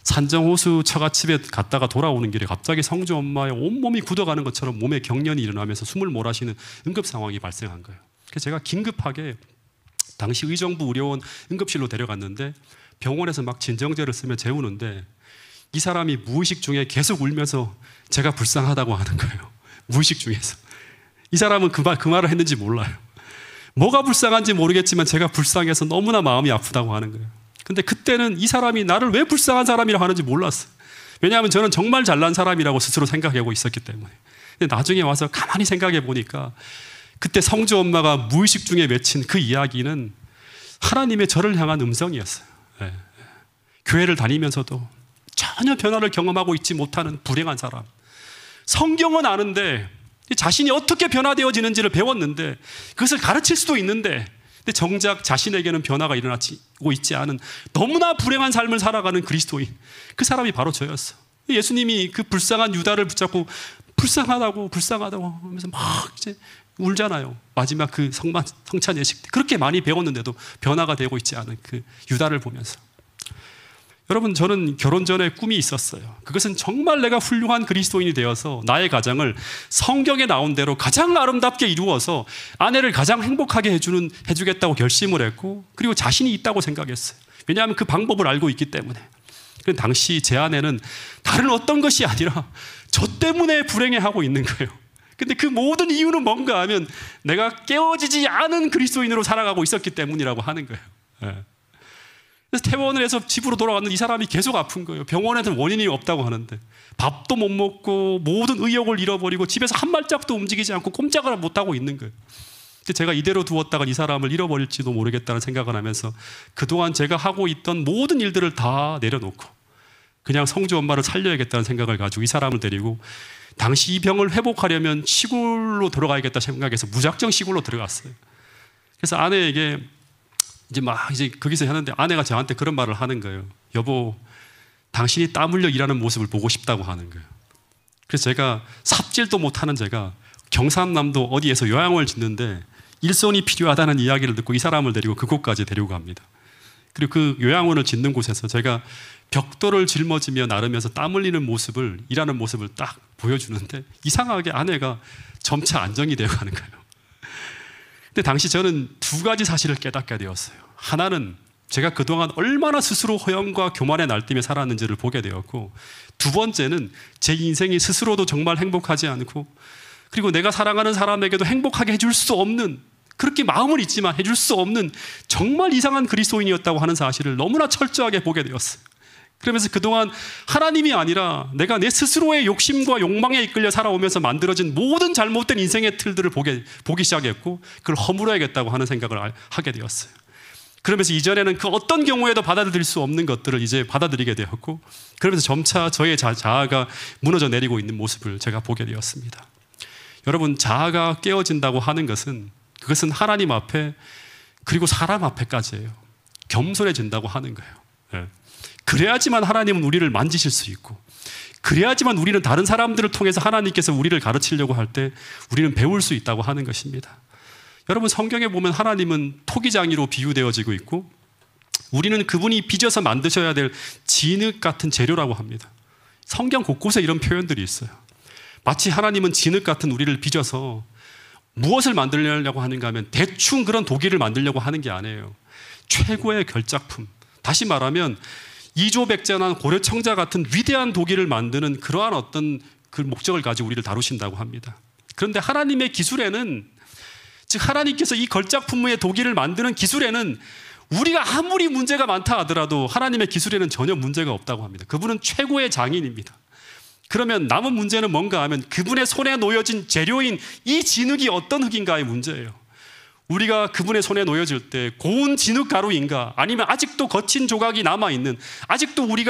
산정호수 처갓집에 갔다가 돌아오는 길에 갑자기 성주 엄마의 온몸이 굳어가는 것처럼 몸에 경련이 일어나면서 숨을 몰아쉬는 응급 상황이 발생한 거예요. 그래서 제가 긴급하게 당시 의정부 의료원 응급실로 데려갔는데 병원에서 막 진정제를 쓰며 재우는데 이 사람이 무의식 중에 계속 울면서 제가 불쌍하다고 하는 거예요. 무의식 중에서. 이 사람은 그 말을 했는지 몰라요. 뭐가 불쌍한지 모르겠지만 제가 불쌍해서 너무나 마음이 아프다고 하는 거예요. 근데 그때는 이 사람이 나를 왜 불쌍한 사람이라고 하는지 몰랐어요. 왜냐하면 저는 정말 잘난 사람이라고 스스로 생각하고 있었기 때문에. 근데 나중에 와서 가만히 생각해 보니까 그때 성주 엄마가 무의식 중에 맺힌 그 이야기는 하나님의 저를 향한 음성이었어요. 네. 교회를 다니면서도 전혀 변화를 경험하고 있지 못하는 불행한 사람. 성경은 아는데 자신이 어떻게 변화되어지는지를 배웠는데 그것을 가르칠 수도 있는데 근데 정작 자신에게는 변화가 일어나고 있지 않은 너무나 불행한 삶을 살아가는 그리스도인, 그 사람이 바로 저였어. 예수님이 그 불쌍한 유다를 붙잡고 불쌍하다고 하면서 막 이제 울잖아요. 마지막 그 성찬 예식 때 그렇게 많이 배웠는데도 변화가 되고 있지 않은 그 유다를 보면서. 여러분, 저는 결혼 전에 꿈이 있었어요. 그것은 정말 내가 훌륭한 그리스도인이 되어서 나의 가정을 성경에 나온 대로 가장 아름답게 이루어서 아내를 가장 행복하게 해주겠다고 결심을 했고, 그리고 자신이 있다고 생각했어요. 왜냐하면 그 방법을 알고 있기 때문에. 그런데 당시 제 아내는 다른 어떤 것이 아니라 저 때문에 불행해하고 있는 거예요. 근데 그 모든 이유는 뭔가 하면 내가 깨어지지 않은 그리스도인으로 살아가고 있었기 때문이라고 하는 거예요. 네. 그래서 퇴원을 해서 집으로 돌아왔는데 이 사람이 계속 아픈 거예요. 병원에는 원인이 없다고 하는데 밥도 못 먹고 모든 의욕을 잃어버리고 집에서 한 발짝도 움직이지 않고 꼼짝을 못하고 있는 거예요. 제가 이대로 두었다가 이 사람을 잃어버릴지도 모르겠다는 생각을 하면서 그동안 제가 하고 있던 모든 일들을 다 내려놓고 그냥 성주 엄마를 살려야겠다는 생각을 가지고 이 사람을 데리고 당시 이 병을 회복하려면 시골로 들어가야겠다 생각해서 무작정 시골로 들어갔어요. 그래서 아내에게 이제 거기서 하는데 아내가 저한테 그런 말을 하는 거예요. 여보, 당신이 땀 흘려 일하는 모습을 보고 싶다고 하는 거예요. 그래서 제가 삽질도 못하는 제가 경상남도 어디에서 요양원을 짓는데 일손이 필요하다는 이야기를 듣고 이 사람을 데리고 그곳까지 데리고 갑니다. 그리고 그 요양원을 짓는 곳에서 제가 벽돌을 짊어지며 나르면서 땀 흘리는 모습을, 일하는 모습을 딱 보여주는데 이상하게 아내가 점차 안정이 되어 가는 거예요. 근데 당시 저는 두 가지 사실을 깨닫게 되었어요. 하나는 제가 그동안 얼마나 스스로 허영과 교만에 날뛰며 살았는지를 보게 되었고, 두 번째는 제 인생이 스스로도 정말 행복하지 않고, 그리고 내가 사랑하는 사람에게도 행복하게 해줄 수 없는, 그렇게 마음을 있지만 해줄 수 없는 정말 이상한 그리스도인이었다고 하는 사실을 너무나 철저하게 보게 되었어요. 그러면서 그동안 하나님이 아니라 내가 내 스스로의 욕심과 욕망에 이끌려 살아오면서 만들어진 모든 잘못된 인생의 틀들을 보기 시작했고, 그걸 허물어야겠다고 하는 생각을 하게 되었어요. 그러면서 이전에는 그 어떤 경우에도 받아들일 수 없는 것들을 이제 받아들이게 되었고, 그러면서 점차 저의 자아가 무너져 내리고 있는 모습을 제가 보게 되었습니다. 여러분, 자아가 깨어진다고 하는 것은 그것은 하나님 앞에 그리고 사람 앞에까지예요. 겸손해진다고 하는 거예요. 네. 그래야지만 하나님은 우리를 만지실 수 있고, 그래야지만 우리는 다른 사람들을 통해서 하나님께서 우리를 가르치려고 할 때 우리는 배울 수 있다고 하는 것입니다. 여러분, 성경에 보면 하나님은 토기장이로 비유되어지고 있고, 우리는 그분이 빚어서 만드셔야 될 진흙 같은 재료라고 합니다. 성경 곳곳에 이런 표현들이 있어요. 마치 하나님은 진흙 같은 우리를 빚어서 무엇을 만들려고 하는가 하면 대충 그런 도기를 만들려고 하는 게 아니에요. 최고의 결작품, 다시 말하면 이조백제나 고려청자 같은 위대한 도기를 만드는 그러한 어떤 그 목적을 가지고 우리를 다루신다고 합니다. 그런데 하나님의 기술에는, 즉 하나님께서 이 걸작품의 도기를 만드는 기술에는 우리가 아무리 문제가 많다 하더라도 하나님의 기술에는 전혀 문제가 없다고 합니다. 그분은 최고의 장인입니다. 그러면 남은 문제는 뭔가 하면 그분의 손에 놓여진 재료인 이 진흙이 어떤 흙인가의 문제예요. 우리가 그분의 손에 놓여질 때 고운 진흙 가루인가, 아니면 아직도 거친 조각이 남아있는, 아직도 우리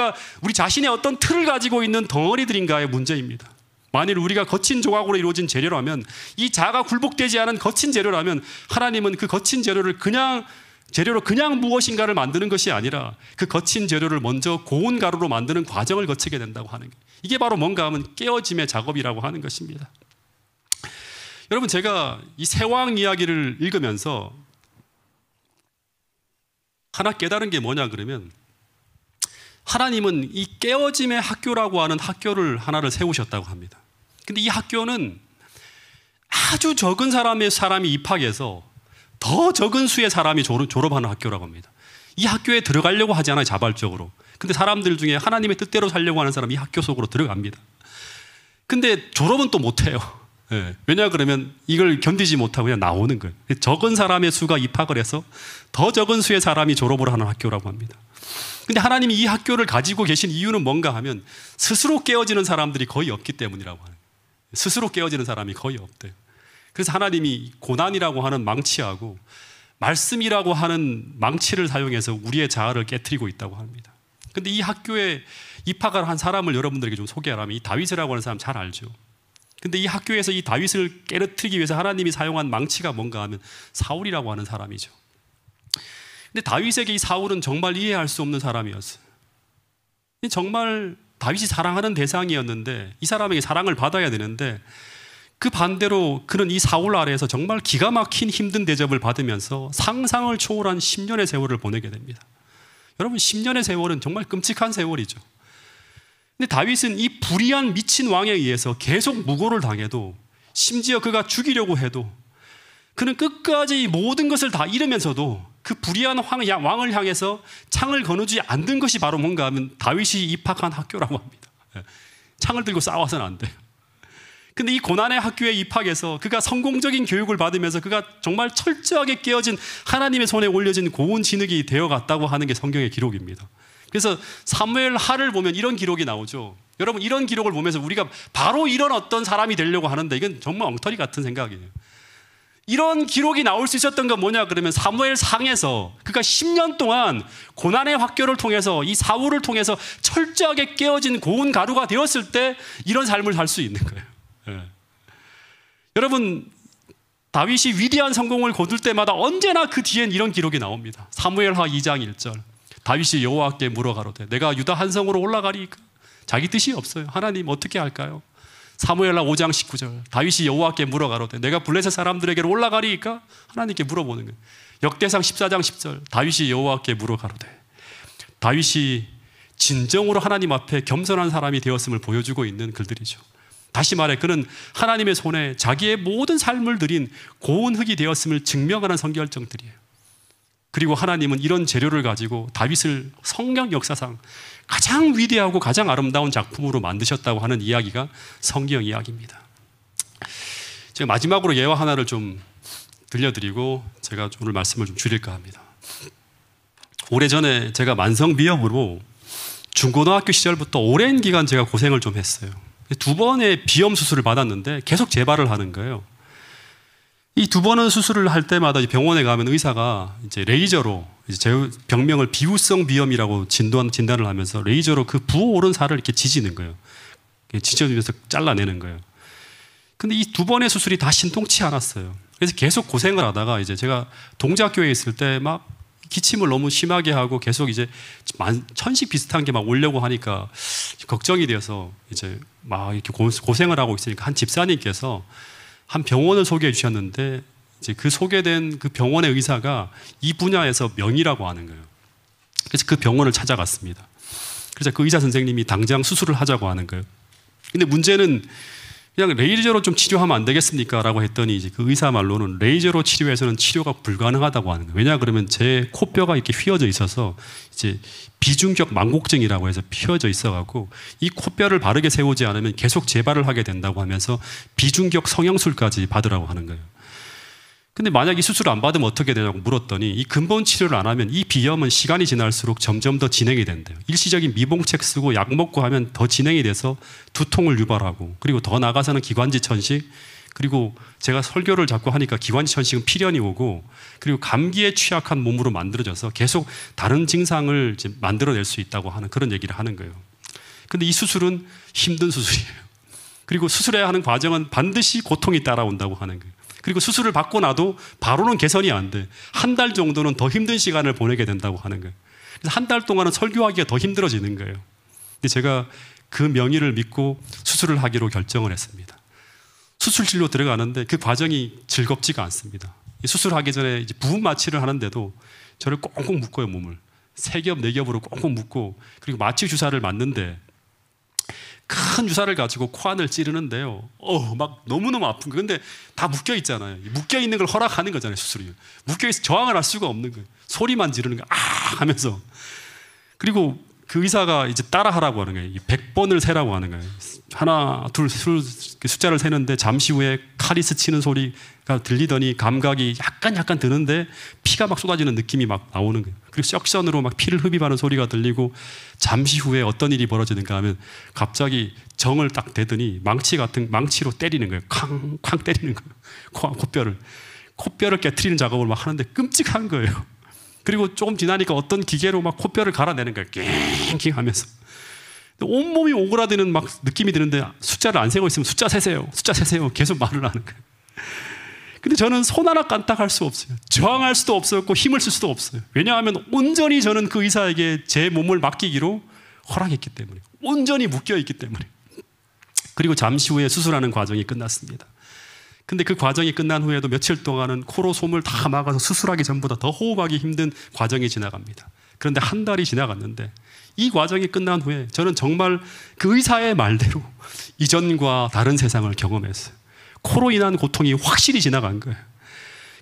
자신의 어떤 틀을 가지고 있는 덩어리들인가의 문제입니다. 만일 우리가 거친 조각으로 이루어진 재료라면, 이 자가 굴복되지 않은 거친 재료라면 하나님은 그 거친 재료로 그냥 무엇인가를 만드는 것이 아니라 그 거친 재료를 먼저 고운 가루로 만드는 과정을 거치게 된다고 하는 게, 이게 바로 뭔가 하면 깨어짐의 작업이라고 하는 것입니다. 여러분, 제가 이 세왕 이야기를 읽으면서 하나 깨달은 게 뭐냐 그러면, 하나님은 이 깨어짐의 학교라고 하는 학교를 하나를 세우셨다고 합니다. 근데 이 학교는 아주 적은 사람이 입학해서 더 적은 수의 사람이 졸업하는 학교라고 합니다. 이 학교에 들어가려고 하지 않아요, 자발적으로. 근데 사람들 중에 하나님의 뜻대로 살려고 하는 사람이 이 학교 속으로 들어갑니다. 근데 졸업은 또 못해요. 네. 왜냐 그러면 이걸 견디지 못하고 그냥 나오는 거예요. 적은 사람의 수가 입학을 해서 더 적은 수의 사람이 졸업을 하는 학교라고 합니다. 근데 하나님이 이 학교를 가지고 계신 이유는 뭔가 하면 스스로 깨어지는 사람들이 거의 없기 때문이라고 하는 거예요. 스스로 깨어지는 사람이 거의 없대요. 그래서 하나님이 고난이라고 하는 망치하고 말씀이라고 하는 망치를 사용해서 우리의 자아를 깨트리고 있다고 합니다. 근데 이 학교에 입학을 한 사람을 여러분들에게 좀 소개하라면, 이 다윗이라고 하는 사람 잘 알죠. 근데 이 학교에서 이 다윗을 깨트리기 위해서 하나님이 사용한 망치가 뭔가 하면 사울이라고 하는 사람이죠. 근데 다윗에게 이 사울은 정말 이해할 수 없는 사람이었어요. 정말 다윗이 사랑하는 대상이었는데, 이 사람에게 사랑을 받아야 되는데, 그 반대로 그는 이 사울 아래에서 정말 기가 막힌 힘든 대접을 받으면서 상상을 초월한 10년의 세월을 보내게 됩니다. 여러분, 10년의 세월은 정말 끔찍한 세월이죠. 근데 다윗은 이 불의한 미친 왕에 의해서 계속 무고를 당해도, 심지어 그가 죽이려고 해도 그는 끝까지 모든 것을 다 잃으면서도 그 불의한 왕을 향해서 창을 거두지 않는 것이 바로 뭔가 하면 다윗이 입학한 학교라고 합니다. 창을 들고 싸워서는 안 돼요. 근데 이 고난의 학교에 입학해서 그가 성공적인 교육을 받으면서 그가 정말 철저하게 깨어진 하나님의 손에 올려진 고운 진흙이 되어갔다고 하는 게 성경의 기록입니다. 그래서 사무엘 하를 보면 이런 기록이 나오죠. 여러분, 이런 기록을 보면서 우리가 바로 이런 어떤 사람이 되려고 하는데 이건 정말 엉터리 같은 생각이에요. 이런 기록이 나올 수 있었던 건 뭐냐 그러면, 사무엘 상에서 그가 10년 동안 고난의 학교를 통해서 이 사울을 통해서 철저하게 깨어진 고운 가루가 되었을 때 이런 삶을 살 수 있는 거예요. 예. 여러분, 다윗이 위대한 성공을 거둘 때마다 언제나 그 뒤엔 이런 기록이 나옵니다. 사무엘하 2장 1절, 다윗이 여호와께 물어가로되 내가 유다 한 성으로 올라가리이까? 자기 뜻이 없어요. 하나님 어떻게 할까요? 사무엘하 5장 19절, 다윗이 여호와께 물어가로되 내가 블레셋 사람들에게로 올라가리이까? 하나님께 물어보는 거예요. 역대상 14장 10절, 다윗이 여호와께 물어가로되. 다윗이 진정으로 하나님 앞에 겸손한 사람이 되었음을 보여주고 있는 글들이죠. 다시 말해 그는 하나님의 손에 자기의 모든 삶을 드린 고운 흙이 되었음을 증명하는 성결정들이에요. 그리고 하나님은 이런 재료를 가지고 다윗을 성경 역사상 가장 위대하고 가장 아름다운 작품으로 만드셨다고 하는 이야기가 성경 이야기입니다. 제가 마지막으로 예화 하나를 좀 들려드리고 제가 오늘 말씀을 좀 줄일까 합니다. 오래전에 제가 만성비염으로 중고등학교 시절부터 오랜 기간 제가 고생을 좀 했어요. 2번의 비염 수술을 받았는데 계속 재발을 하는 거예요. 이 2번의 수술을 할 때마다 병원에 가면 의사가 이제 레이저로 제 병명을 비우성 비염이라고 진단을 하면서 레이저로 그 부어오른 살을 이렇게 지지는 거예요. 지져주면서 잘라내는 거예요. 근데 이 2번의 수술이 다 신통치 않았어요. 그래서 계속 고생을 하다가 이제 제가 동작교회에 있을 때 막 기침을 너무 심하게 하고 계속 이제 천식 비슷한 게 막 오려고 하니까 걱정이 되어서 이제 막 이렇게 고생을 하고 있으니까 한 집사님께서 한 병원을 소개해 주셨는데 이제 그 소개된 그 병원의 의사가 이 분야에서 명의라고 하는 거예요. 그래서 그 병원을 찾아갔습니다. 그래서 그 의사 선생님이 당장 수술을 하자고 하는 거예요. 근데 문제는 그냥 레이저로 좀 치료하면 안 되겠습니까? 라고 했더니 이제 그 의사 말로는 레이저로 치료해서는 치료가 불가능하다고 하는 거예요. 왜냐 그러면 제 코뼈가 이렇게 휘어져 있어서 이제 비중격 망곡증이라고 해서 휘어져 있어갖고 이 코뼈를 바르게 세우지 않으면 계속 재발을 하게 된다고 하면서 비중격 성형술까지 받으라고 하는 거예요. 근데 만약 이 수술을 안 받으면 어떻게 되냐고 물었더니 이 근본 치료를 안 하면 이 비염은 시간이 지날수록 점점 더 진행이 된대요. 일시적인 미봉책 쓰고 약 먹고 하면 더 진행이 돼서 두통을 유발하고, 그리고 더 나가서는 기관지 천식, 그리고 제가 설교를 자꾸 하니까 기관지 천식은 필연이 오고, 그리고 감기에 취약한 몸으로 만들어져서 계속 다른 증상을 이제 만들어낼 수 있다고 하는 그런 얘기를 하는 거예요. 근데 이 수술은 힘든 수술이에요. 그리고 수술해야 하는 과정은 반드시 고통이 따라온다고 하는 거예요. 그리고 수술을 받고 나도 바로는 개선이 안 돼. 한 달 정도는 더 힘든 시간을 보내게 된다고 하는 거예요. 그래서 한 달 동안은 설교하기가 더 힘들어지는 거예요. 근데 제가 그 명의를 믿고 수술을 하기로 결정을 했습니다. 수술실로 들어가는데 그 과정이 즐겁지가 않습니다. 수술하기 전에 이제 부분 마취를 하는데도 저를 꽁꽁 묶어요, 몸을. 3겹, 4겹으로 꽁꽁 묶고, 그리고 마취 주사를 맞는데 큰 주사를 가지고 코 안을 찌르는데요. 막 너무너무 아픈 거예요. 근데 다 묶여 있잖아요. 묶여 있는 걸 허락하는 거잖아요, 수술이. 묶여 있어 저항을 할 수가 없는 거예요. 소리만 지르는 거예요. 아! 하면서. 그리고 그 의사가 이제 따라하라고 하는 거예요. 100번을 세라고 하는 거예요. 하나, 둘, 숫자를 세는데 잠시 후에 칼이 스치는 소리가 들리더니 감각이 약간 드는데 피가 막 쏟아지는 느낌이 막 나오는 거예요. 그리고 석션으로 막 피를 흡입하는 소리가 들리고, 잠시 후에 어떤 일이 벌어지는가 하면 갑자기 정을 딱 대더니 망치로 때리는 거예요. 쾅 때리는 거예요. 코뼈를 깨트리는 작업을 막 하는데 끔찍한 거예요. 그리고 조금 지나니까 어떤 기계로 막 코뼈를 갈아내는 거예요. 낑낑 하면서. 온몸이 오그라드는 막 느낌이 드는데 숫자를 안 세고 있으면 숫자 세세요. 계속 말을 하는 거예요. 근데 저는 손 하나 까딱할 수 없어요. 저항할 수도 없었고 힘을 쓸 수도 없어요. 왜냐하면 온전히 저는 그 의사에게 제 몸을 맡기기로 허락했기 때문에, 온전히 묶여있기 때문에. 그리고 잠시 후에 수술하는 과정이 끝났습니다. 근데 그 과정이 끝난 후에도 며칠 동안은 코로 솜을 다 막아서 수술하기 전보다 더 호흡하기 힘든 과정이 지나갑니다. 그런데 한 달이 지나갔는데 이 과정이 끝난 후에 저는 정말 그 의사의 말대로 이전과 다른 세상을 경험했어요. 코로 인한 고통이 확실히 지나간 거예요.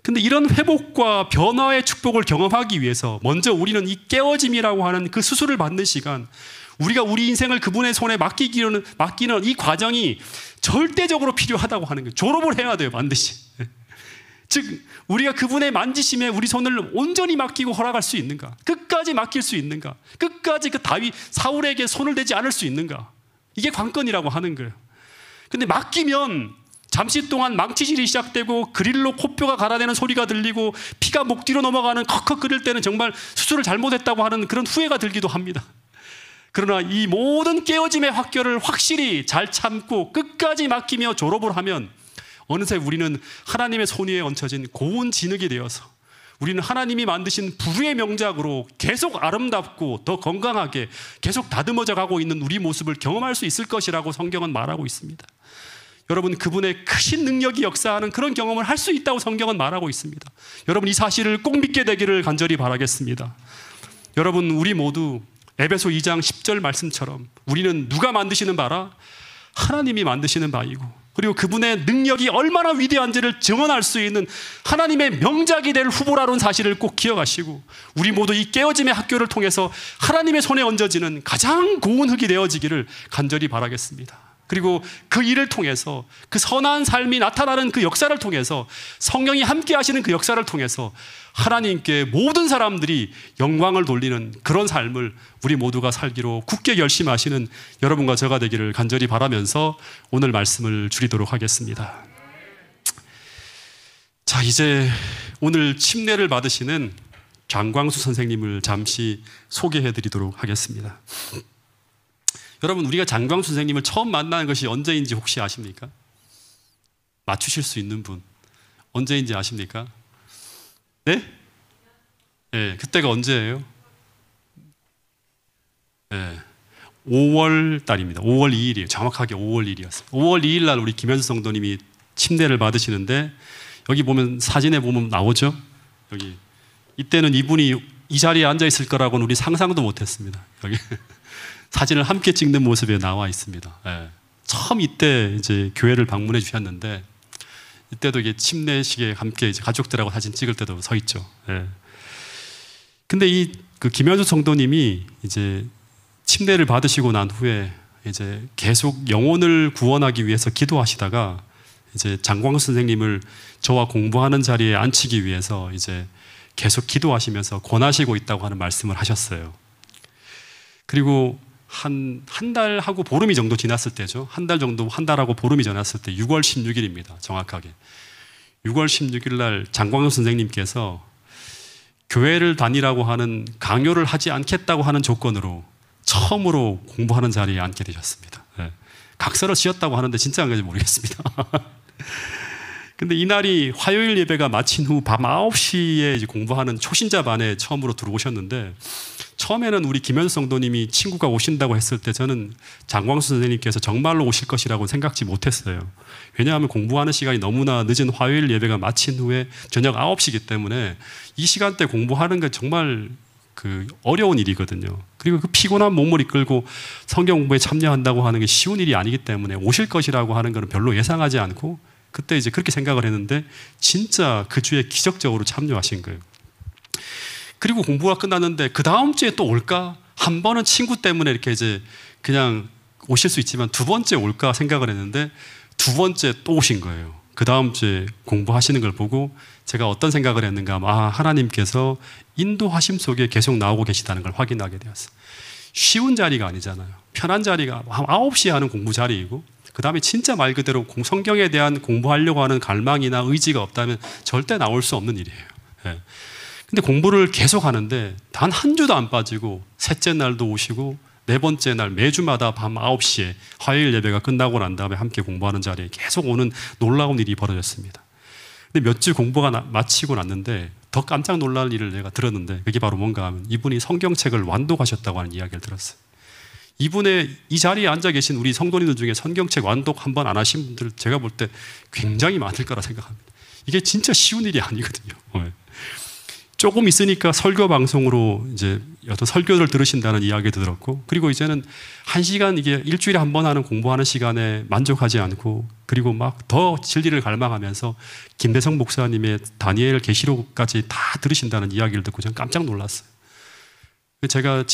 근데 이런 회복과 변화의 축복을 경험하기 위해서 먼저 우리는 이 깨어짐이라고 하는 그 수술을 받는 시간, 우리가 우리 인생을 그분의 손에 맡기는 이 과정이 절대적으로 필요하다고 하는 거예요. 졸업을 해야 돼요, 반드시. 즉 우리가 그분의 만지심에 우리 손을 온전히 맡기고 허락할 수 있는가? 끝까지 맡길 수 있는가? 끝까지 그 사울에게 손을 대지 않을 수 있는가? 이게 관건이라고 하는 거예요. 근데 맡기면 잠시 동안 망치질이 시작되고 그릴로 코뼈가 갈아내는 소리가 들리고 피가 목 뒤로 넘어가는 컥컥 끓일 때는 정말 수술을 잘못했다고 하는 그런 후회가 들기도 합니다. 그러나 이 모든 깨어짐의 확결을 확실히 잘 참고 끝까지 맡기며 졸업을 하면 어느새 우리는 하나님의 손 위에 얹혀진 고운 진흙이 되어서 우리는 하나님이 만드신 부르의 명작으로 계속 아름답고 더 건강하게 계속 다듬어져 가고 있는 우리 모습을 경험할 수 있을 것이라고 성경은 말하고 있습니다. 여러분, 그분의 크신 능력이 역사하는 그런 경험을 할 수 있다고 성경은 말하고 있습니다. 여러분, 이 사실을 꼭 믿게 되기를 간절히 바라겠습니다. 여러분, 우리 모두 에베소 2장 10절 말씀처럼 우리는 누가 만드시는 바라? 하나님이 만드시는 바이고, 그리고 그분의 능력이 얼마나 위대한지를 증언할 수 있는 하나님의 명작이 될 후보라는 사실을 꼭 기억하시고, 우리 모두 이 깨어짐의 학교를 통해서 하나님의 손에 얹어지는 가장 고운 흙이 되어지기를 간절히 바라겠습니다. 그리고 그 일을 통해서, 그 선한 삶이 나타나는 그 역사를 통해서, 성령이 함께 하시는 그 역사를 통해서 하나님께 모든 사람들이 영광을 돌리는 그런 삶을 우리 모두가 살기로 굳게 결심하시는 여러분과 저가 되기를 간절히 바라면서 오늘 말씀을 줄이도록 하겠습니다. 자, 이제 오늘 침례를 받으시는 장광수 선생님을 잠시 소개해 드리도록 하겠습니다. 여러분, 우리가 장광수 선생님을 처음 만나는 것이 언제인지 혹시 아십니까? 맞추실 수 있는 분 언제인지 아십니까? 네? 네, 그때가 언제예요? 네, 5월 달입니다. 5월 2일이에요. 정확하게 5월 2일이었어요. 5월 2일 날 우리 김현수 성도님이 침례를 받으시는데, 여기 보면 사진에 보면 나오죠? 여기 이때는 이분이 이 자리에 앉아 있을 거라고는 우리 상상도 못했습니다. 여기 사진을 함께 찍는 모습에 나와 있습니다. 네. 처음 이때 이제 교회를 방문해 주셨는데 이때도 이게 침례식에 함께 이제 가족들하고 사진 찍을 때도 서 있죠. 예. 근데 그 김현수 성도님이 이제 침례를 받으시고 난 후에 이제 계속 영혼을 구원하기 위해서 기도하시다가 이제 장광수 선생님을 저와 공부하는 자리에 앉히기 위해서 이제 계속 기도하시면서 권하시고 있다고 하는 말씀을 하셨어요. 그리고 한 달하고 보름이 정도 지났을 때죠. 한 달하고 보름이 지났을 때 6월 16일입니다. 정확하게. 6월 16일 날 장광수 선생님께서 교회를 다니라고 하는 강요를 하지 않겠다고 하는 조건으로 처음으로 공부하는 자리에 앉게 되셨습니다. 네. 각서를 지었다고 하는데 진짜인지 모르겠습니다. 근데 이날이 화요일 예배가 마친 후 밤 9시에 이제 공부하는 초신자 반에 처음으로 들어오셨는데 처음에는 우리 김현수 성도님이 친구가 오신다고 했을 때 저는 장광수 선생님께서 정말로 오실 것이라고 생각지 못했어요. 왜냐하면 공부하는 시간이 너무나 늦은 화요일 예배가 마친 후에 저녁 9시이기 때문에 이 시간대 공부하는 게 정말 그 어려운 일이거든요. 그리고 그 피곤한 몸을 이끌고 성경 공부에 참여한다고 하는 게 쉬운 일이 아니기 때문에 오실 것이라고 하는 것은 별로 예상하지 않고 그때 이제 그렇게 생각을 했는데 진짜 그 주에 기적적으로 참여하신 거예요. 그리고 공부가 끝났는데 그 다음 주에 또 올까? 한 번은 친구 때문에 이렇게 이제 그냥 오실 수 있지만 두 번째 올까 생각을 했는데 두 번째 또 오신 거예요. 그 다음 주에 공부하시는 걸 보고 제가 어떤 생각을 했는가 하면 하나님께서 인도하심 속에 계속 나오고 계시다는 걸 확인하게 되었어요. 쉬운 자리가 아니잖아요. 편한 자리가 9시에 하는 공부 자리이고 그 다음에 진짜 말 그대로 성경에 대한 공부하려고 하는 갈망이나 의지가 없다면 절대 나올 수 없는 일이에요. 예. 근데 공부를 계속 하는데 단 한 주도 안 빠지고 셋째 날도 오시고 네 번째 날 매주마다 밤 9시에 화요일 예배가 끝나고 난 다음에 함께 공부하는 자리에 계속 오는 놀라운 일이 벌어졌습니다. 근데 몇 주 공부가 마치고 났는데 더 깜짝 놀랄 일을 내가 들었는데 그게 바로 뭔가 하면 이분이 성경책을 완독하셨다고 하는 이야기를 들었어요. 이분의 이 자리에 앉아 계신 우리 성도님들 중에 성경책 완독 한 번 안 하신 분들 제가 볼 때 굉장히 많을 거라 생각합니다. 이게 진짜 쉬운 일이 아니거든요. 조금 있으니까 설교 방송으로 이제 어떤 설교를 들으신다는 이야기도 들었고 그리고 이제는 1시간 이게 일주일에 한 번 하는 공부하는 시간에 만족하지 않고 그리고 막 더 진리를 갈망하면서 김대성 목사님의 다니엘 계시록까지 다 들으신다는 이야기를 듣고 저는 깜짝 놀랐어요. 제가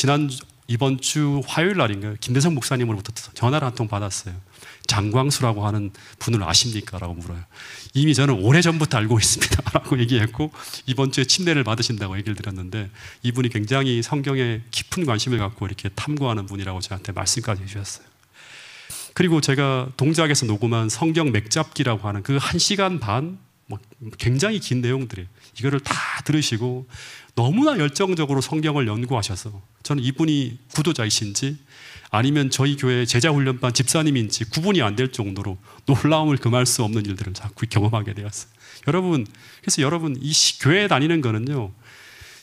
이번 주 화요일 날인가요? 김대성 목사님으로부터 전화를 한 통 받았어요. 장광수라고 하는 분을 아십니까? 라고 물어요. 이미 저는 오래전부터 알고 있습니다. 라고 얘기했고 이번 주에 침례를 받으신다고 얘기를 드렸는데 이분이 굉장히 성경에 깊은 관심을 갖고 이렇게 탐구하는 분이라고 저한테 말씀까지 해주셨어요. 그리고 제가 동작에서 녹음한 성경 맥잡기라고 하는 그 1시간 반 굉장히 긴 내용들이에요. 이거를 다 들으시고 너무나 열정적으로 성경을 연구하셔서 저는 이분이 구도자이신지 아니면 저희 교회 제자훈련반 집사님인지 구분이 안 될 정도로 놀라움을 금할 수 없는 일들을 자꾸 경험하게 되었어요. 그래서 여러분 이 교회에 다니는 거는요,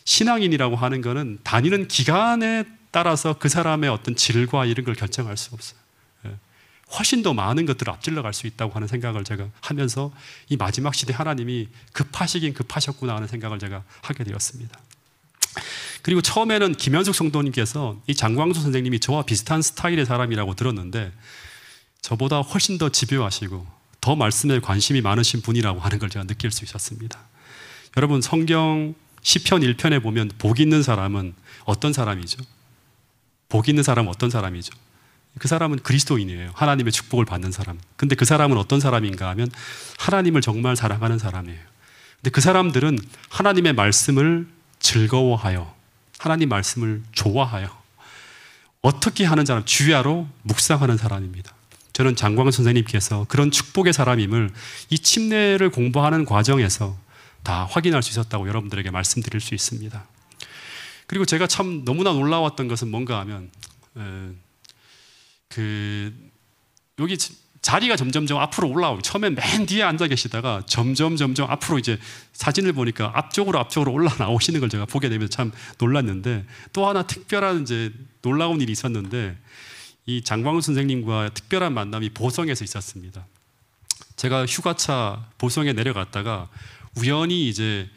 신앙인이라고 하는 거는 다니는 기간에 따라서 그 사람의 어떤 질과 이런 걸 결정할 수 없어요. 훨씬 더 많은 것들을 앞질러 갈 수 있다고 하는 생각을 제가 하면서 이 마지막 시대 하나님이 급하시긴 급하셨구나 하는 생각을 제가 하게 되었습니다. 그리고 처음에는 김현숙 성도님께서 이 장광수 선생님이 저와 비슷한 스타일의 사람이라고 들었는데 저보다 훨씬 더 집요하시고 더 말씀에 관심이 많으신 분이라고 하는 걸 제가 느낄 수 있었습니다. 여러분 성경 시편 1편에 보면 복 있는 사람은 어떤 사람이죠? 복 있는 사람은 어떤 사람이죠? 그 사람은 그리스도인이에요. 하나님의 축복을 받는 사람. 근데 그 사람은 어떤 사람인가 하면 하나님을 정말 사랑하는 사람이에요. 근데 그 사람들은 하나님의 말씀을 즐거워하여 하나님 말씀을 좋아하여 어떻게 하는 사람? 주야로 묵상하는 사람입니다. 저는 장광수 선생님께서 그런 축복의 사람임을 이 침례를 공부하는 과정에서 다 확인할 수 있었다고 여러분들에게 말씀드릴 수 있습니다. 그리고 제가 참 너무나 놀라웠던 것은 뭔가 하면 여기 자리가 점점 앞으로 올라오고 처음엔 맨 뒤에 앉아 계시다가 점점 앞으로 이제 사진을 보니까 앞쪽으로 올라 나오시는 걸 제가 보게 되면서 참 놀랐는데 또 하나 특별한 이제 놀라운 일이 있었는데 이 장광수 선생님과 특별한 만남이 보성에서 있었습니다. 제가 휴가차 보성에 내려갔다가 우연히 이제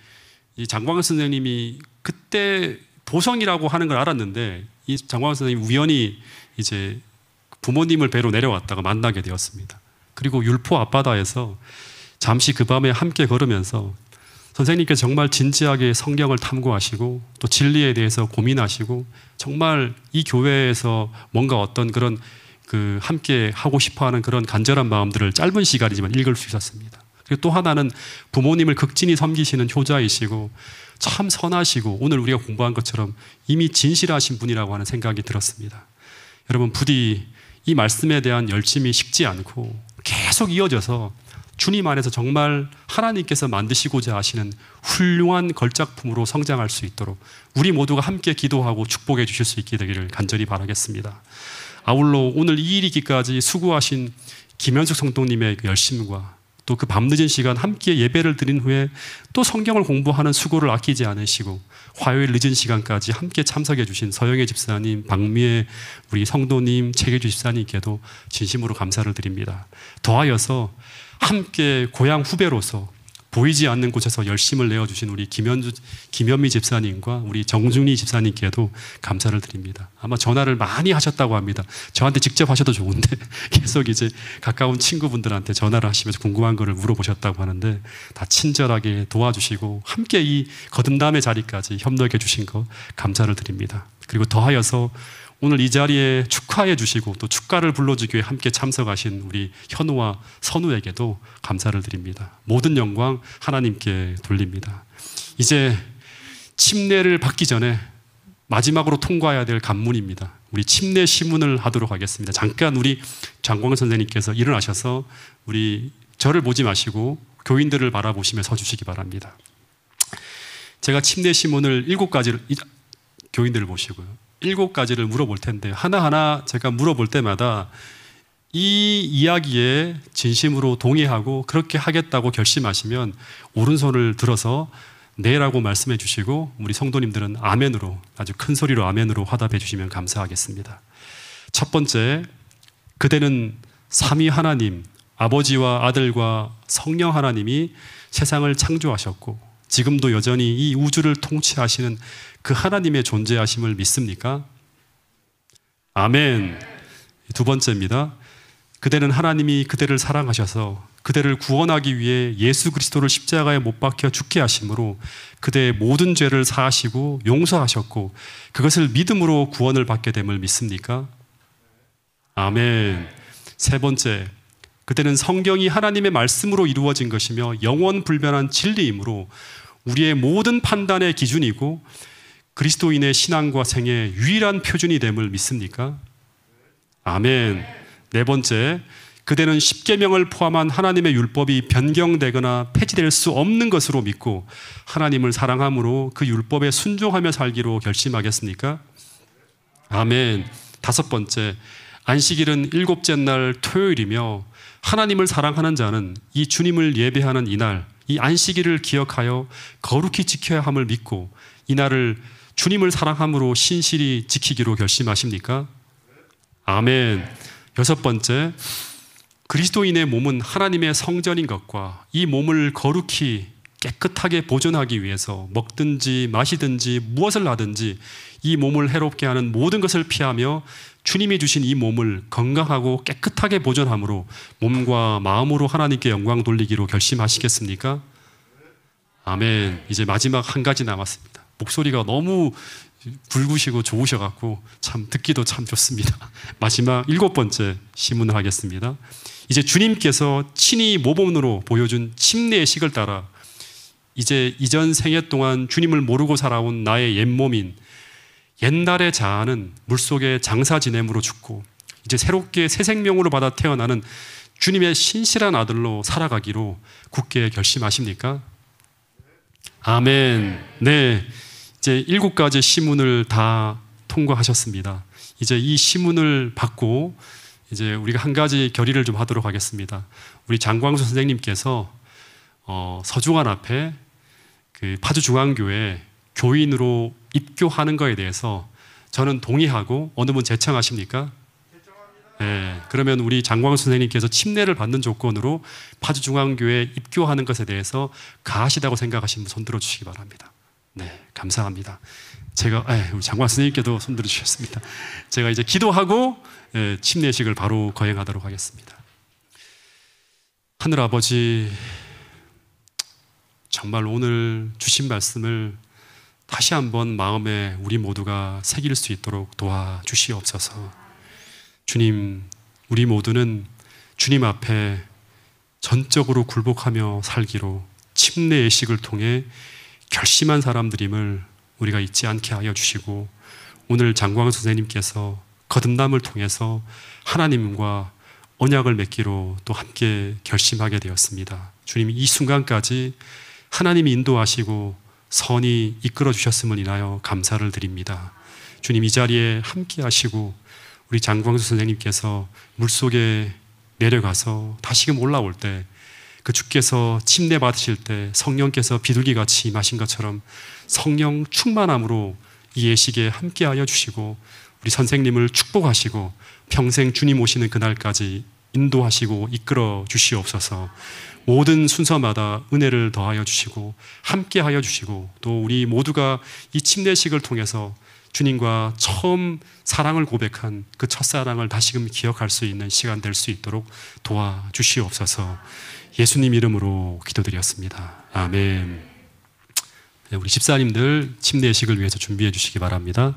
이 장광수 선생님이 그때 보성이라고 하는 걸 알았는데 이 장광수 선생님이 우연히 이제 부모님을 뵈러 내려왔다가 만나게 되었습니다. 그리고 율포 앞바다에서 잠시 그 밤에 함께 걸으면서 선생님께서 정말 진지하게 성경을 탐구하시고 또 진리에 대해서 고민하시고 정말 이 교회에서 뭔가 어떤 그런 함께 하고 싶어하는 그런 간절한 마음들을 짧은 시간이지만 읽을 수 있었습니다. 그리고 또 하나는 부모님을 극진히 섬기시는 효자이시고 참 선하시고 오늘 우리가 공부한 것처럼 이미 진실하신 분이라고 하는 생각이 들었습니다. 여러분, 부디 이 말씀에 대한 열심이 식지 않고 계속 이어져서 주님 안에서 정말 하나님께서 만드시고자 하시는 훌륭한 걸작품으로 성장할 수 있도록 우리 모두가 함께 기도하고 축복해 주실 수 있게 되기를 간절히 바라겠습니다. 아울러 오늘 이 일이기까지 수고하신 김현숙 성도님의 그 열심과 또 그 밤늦은 시간 함께 예배를 드린 후에 또 성경을 공부하는 수고를 아끼지 않으시고 화요일 늦은 시간까지 함께 참석해 주신 서영애 집사님, 박미애 우리 성도님, 최계주 집사님께도 진심으로 감사를 드립니다. 더하여서 함께 고향 후배로서 보이지 않는 곳에서 열심을 내어주신 우리 김현미 집사님과 우리 정중리 집사님께도 감사를 드립니다. 아마 전화를 많이 하셨다고 합니다. 저한테 직접 하셔도 좋은데 계속 이제 가까운 친구분들한테 전화를 하시면서 궁금한 거를 물어보셨다고 하는데 다 친절하게 도와주시고 함께 이 거듭남의 자리까지 협력해 주신 거 감사를 드립니다. 그리고 더하여서 오늘 이 자리에 축하해 주시고 또 축가를 불러주기 위해 함께 참석하신 우리 현우와 선우에게도 감사를 드립니다. 모든 영광 하나님께 돌립니다. 이제 침례를 받기 전에 마지막으로 통과해야 될 관문입니다. 우리 침례 시문을 하도록 하겠습니다. 잠깐 우리 장광 선생님께서 일어나셔서 우리 저를 보지 마시고 교인들을 바라보시며 서주시기 바랍니다. 제가 침례 시문을 7가지를 교인들을 보시고요. 7가지를 물어볼 텐데 하나하나 제가 물어볼 때마다 이 이야기에 진심으로 동의하고 그렇게 하겠다고 결심하시면 오른손을 들어서 네라고 말씀해 주시고 우리 성도님들은 아멘으로 아주 큰 소리로 아멘으로 화답해 주시면 감사하겠습니다. 첫 번째, 그대는 삼위 하나님 아버지와 아들과 성령 하나님이 세상을 창조하셨고 지금도 여전히 이 우주를 통치하시는 그 하나님의 존재하심을 믿습니까? 아멘. 두 번째입니다. 그대는 하나님이 그대를 사랑하셔서 그대를 구원하기 위해 예수 그리스도를 십자가에 못 박혀 죽게 하심으로 그대의 모든 죄를 사하시고 용서하셨고 그것을 믿음으로 구원을 받게 됨을 믿습니까? 아멘. 세 번째, 그대는 성경이 하나님의 말씀으로 이루어진 것이며 영원 불변한 진리이므로 우리의 모든 판단의 기준이고 그리스도인의 신앙과 생애의 유일한 표준이 됨을 믿습니까? 아멘. 네 번째, 그대는 십계명을 포함한 하나님의 율법이 변경되거나 폐지될 수 없는 것으로 믿고 하나님을 사랑함으로 그 율법에 순종하며 살기로 결심하겠습니까? 아멘. 다섯 번째, 안식일은 7째 날 토요일이며 하나님을 사랑하는 자는 이 주님을 예배하는 이날 이 안식일을 기억하여 거룩히 지켜야 함을 믿고 이날을 주님을 사랑함으로 신실히 지키기로 결심하십니까? 아멘. 여섯 번째, 그리스도인의 몸은 하나님의 성전인 것과 이 몸을 거룩히 깨끗하게 보존하기 위해서 먹든지 마시든지 무엇을 하든지 이 몸을 해롭게 하는 모든 것을 피하며 주님이 주신 이 몸을 건강하고 깨끗하게 보존함으로 몸과 마음으로 하나님께 영광 돌리기로 결심하시겠습니까? 아멘. 이제 마지막 한 가지 남았습니다. 목소리가 너무 굵으시고 좋으셔갖고 참 듣기도 참 좋습니다. 마지막 7번째 시문을 하겠습니다. 이제 주님께서 친히 모범으로 보여준 침례의 식을 따라 이제 이전 생애 동안 주님을 모르고 살아온 나의 옛몸인 옛날의 자아는 물속에 장사 지냄으로 죽고 이제 새롭게 새 생명으로 받아 태어나는 주님의 신실한 아들로 살아가기로 굳게 결심하십니까? 아멘. 네, 이제 7가지 시문을 다 통과하셨습니다. 이제 이 시문을 받고 이제 우리가 한 가지 결의를 좀 하도록 하겠습니다. 우리 장광수 선생님께서 서중환 앞에 그 파주중앙교회 교인으로 입교하는 거에 대해서 저는 동의하고 어느 분 제청하십니까? 네, 그러면 우리 장광수 선생님께서 침례를 받는 조건으로 파주중앙교회에 입교하는 것에 대해서 가하시다고 생각하시는 분 손 들어주시기 바랍니다. 네, 감사합니다. 우리 장관 선생님께도 손들어 주셨습니다. 제가 이제 기도하고 침례식을 바로 거행하도록 하겠습니다. 하늘 아버지, 정말 오늘 주신 말씀을 다시 한번 마음에 우리 모두가 새길 수 있도록 도와주시옵소서. 주님, 우리 모두는 주님 앞에 전적으로 굴복하며 살기로 침례 예식을 통해 결심한 사람들임을 우리가 잊지 않게 하여 주시고, 오늘 장광 선생님께서 거듭남을 통해서 하나님과 언약을 맺기로 또 함께 결심하게 되었습니다. 주님, 이 순간까지 하나님이 인도하시고 선이 이끌어 주셨음을 인하여 감사를 드립니다. 주님, 이 자리에 함께 하시고 우리 장광수 선생님께서 물속에 내려가서 다시금 올라올 때, 그 주께서 침례 받으실 때 성령께서 비둘기같이 임하신 것처럼 성령 충만함으로 이 예식에 함께하여 주시고 우리 선생님을 축복하시고 평생 주님 오시는 그날까지 인도하시고 이끌어 주시옵소서. 모든 순서마다 은혜를 더하여 주시고 함께하여 주시고, 또 우리 모두가 이 침례식을 통해서 주님과 처음 사랑을 고백한 그 첫사랑을 다시금 기억할 수 있는 시간 될 수 있도록 도와주시옵소서. 예수님 이름으로 기도드렸습니다. 아멘. 우리 집사님들 침례식을 위해서 준비해 주시기 바랍니다.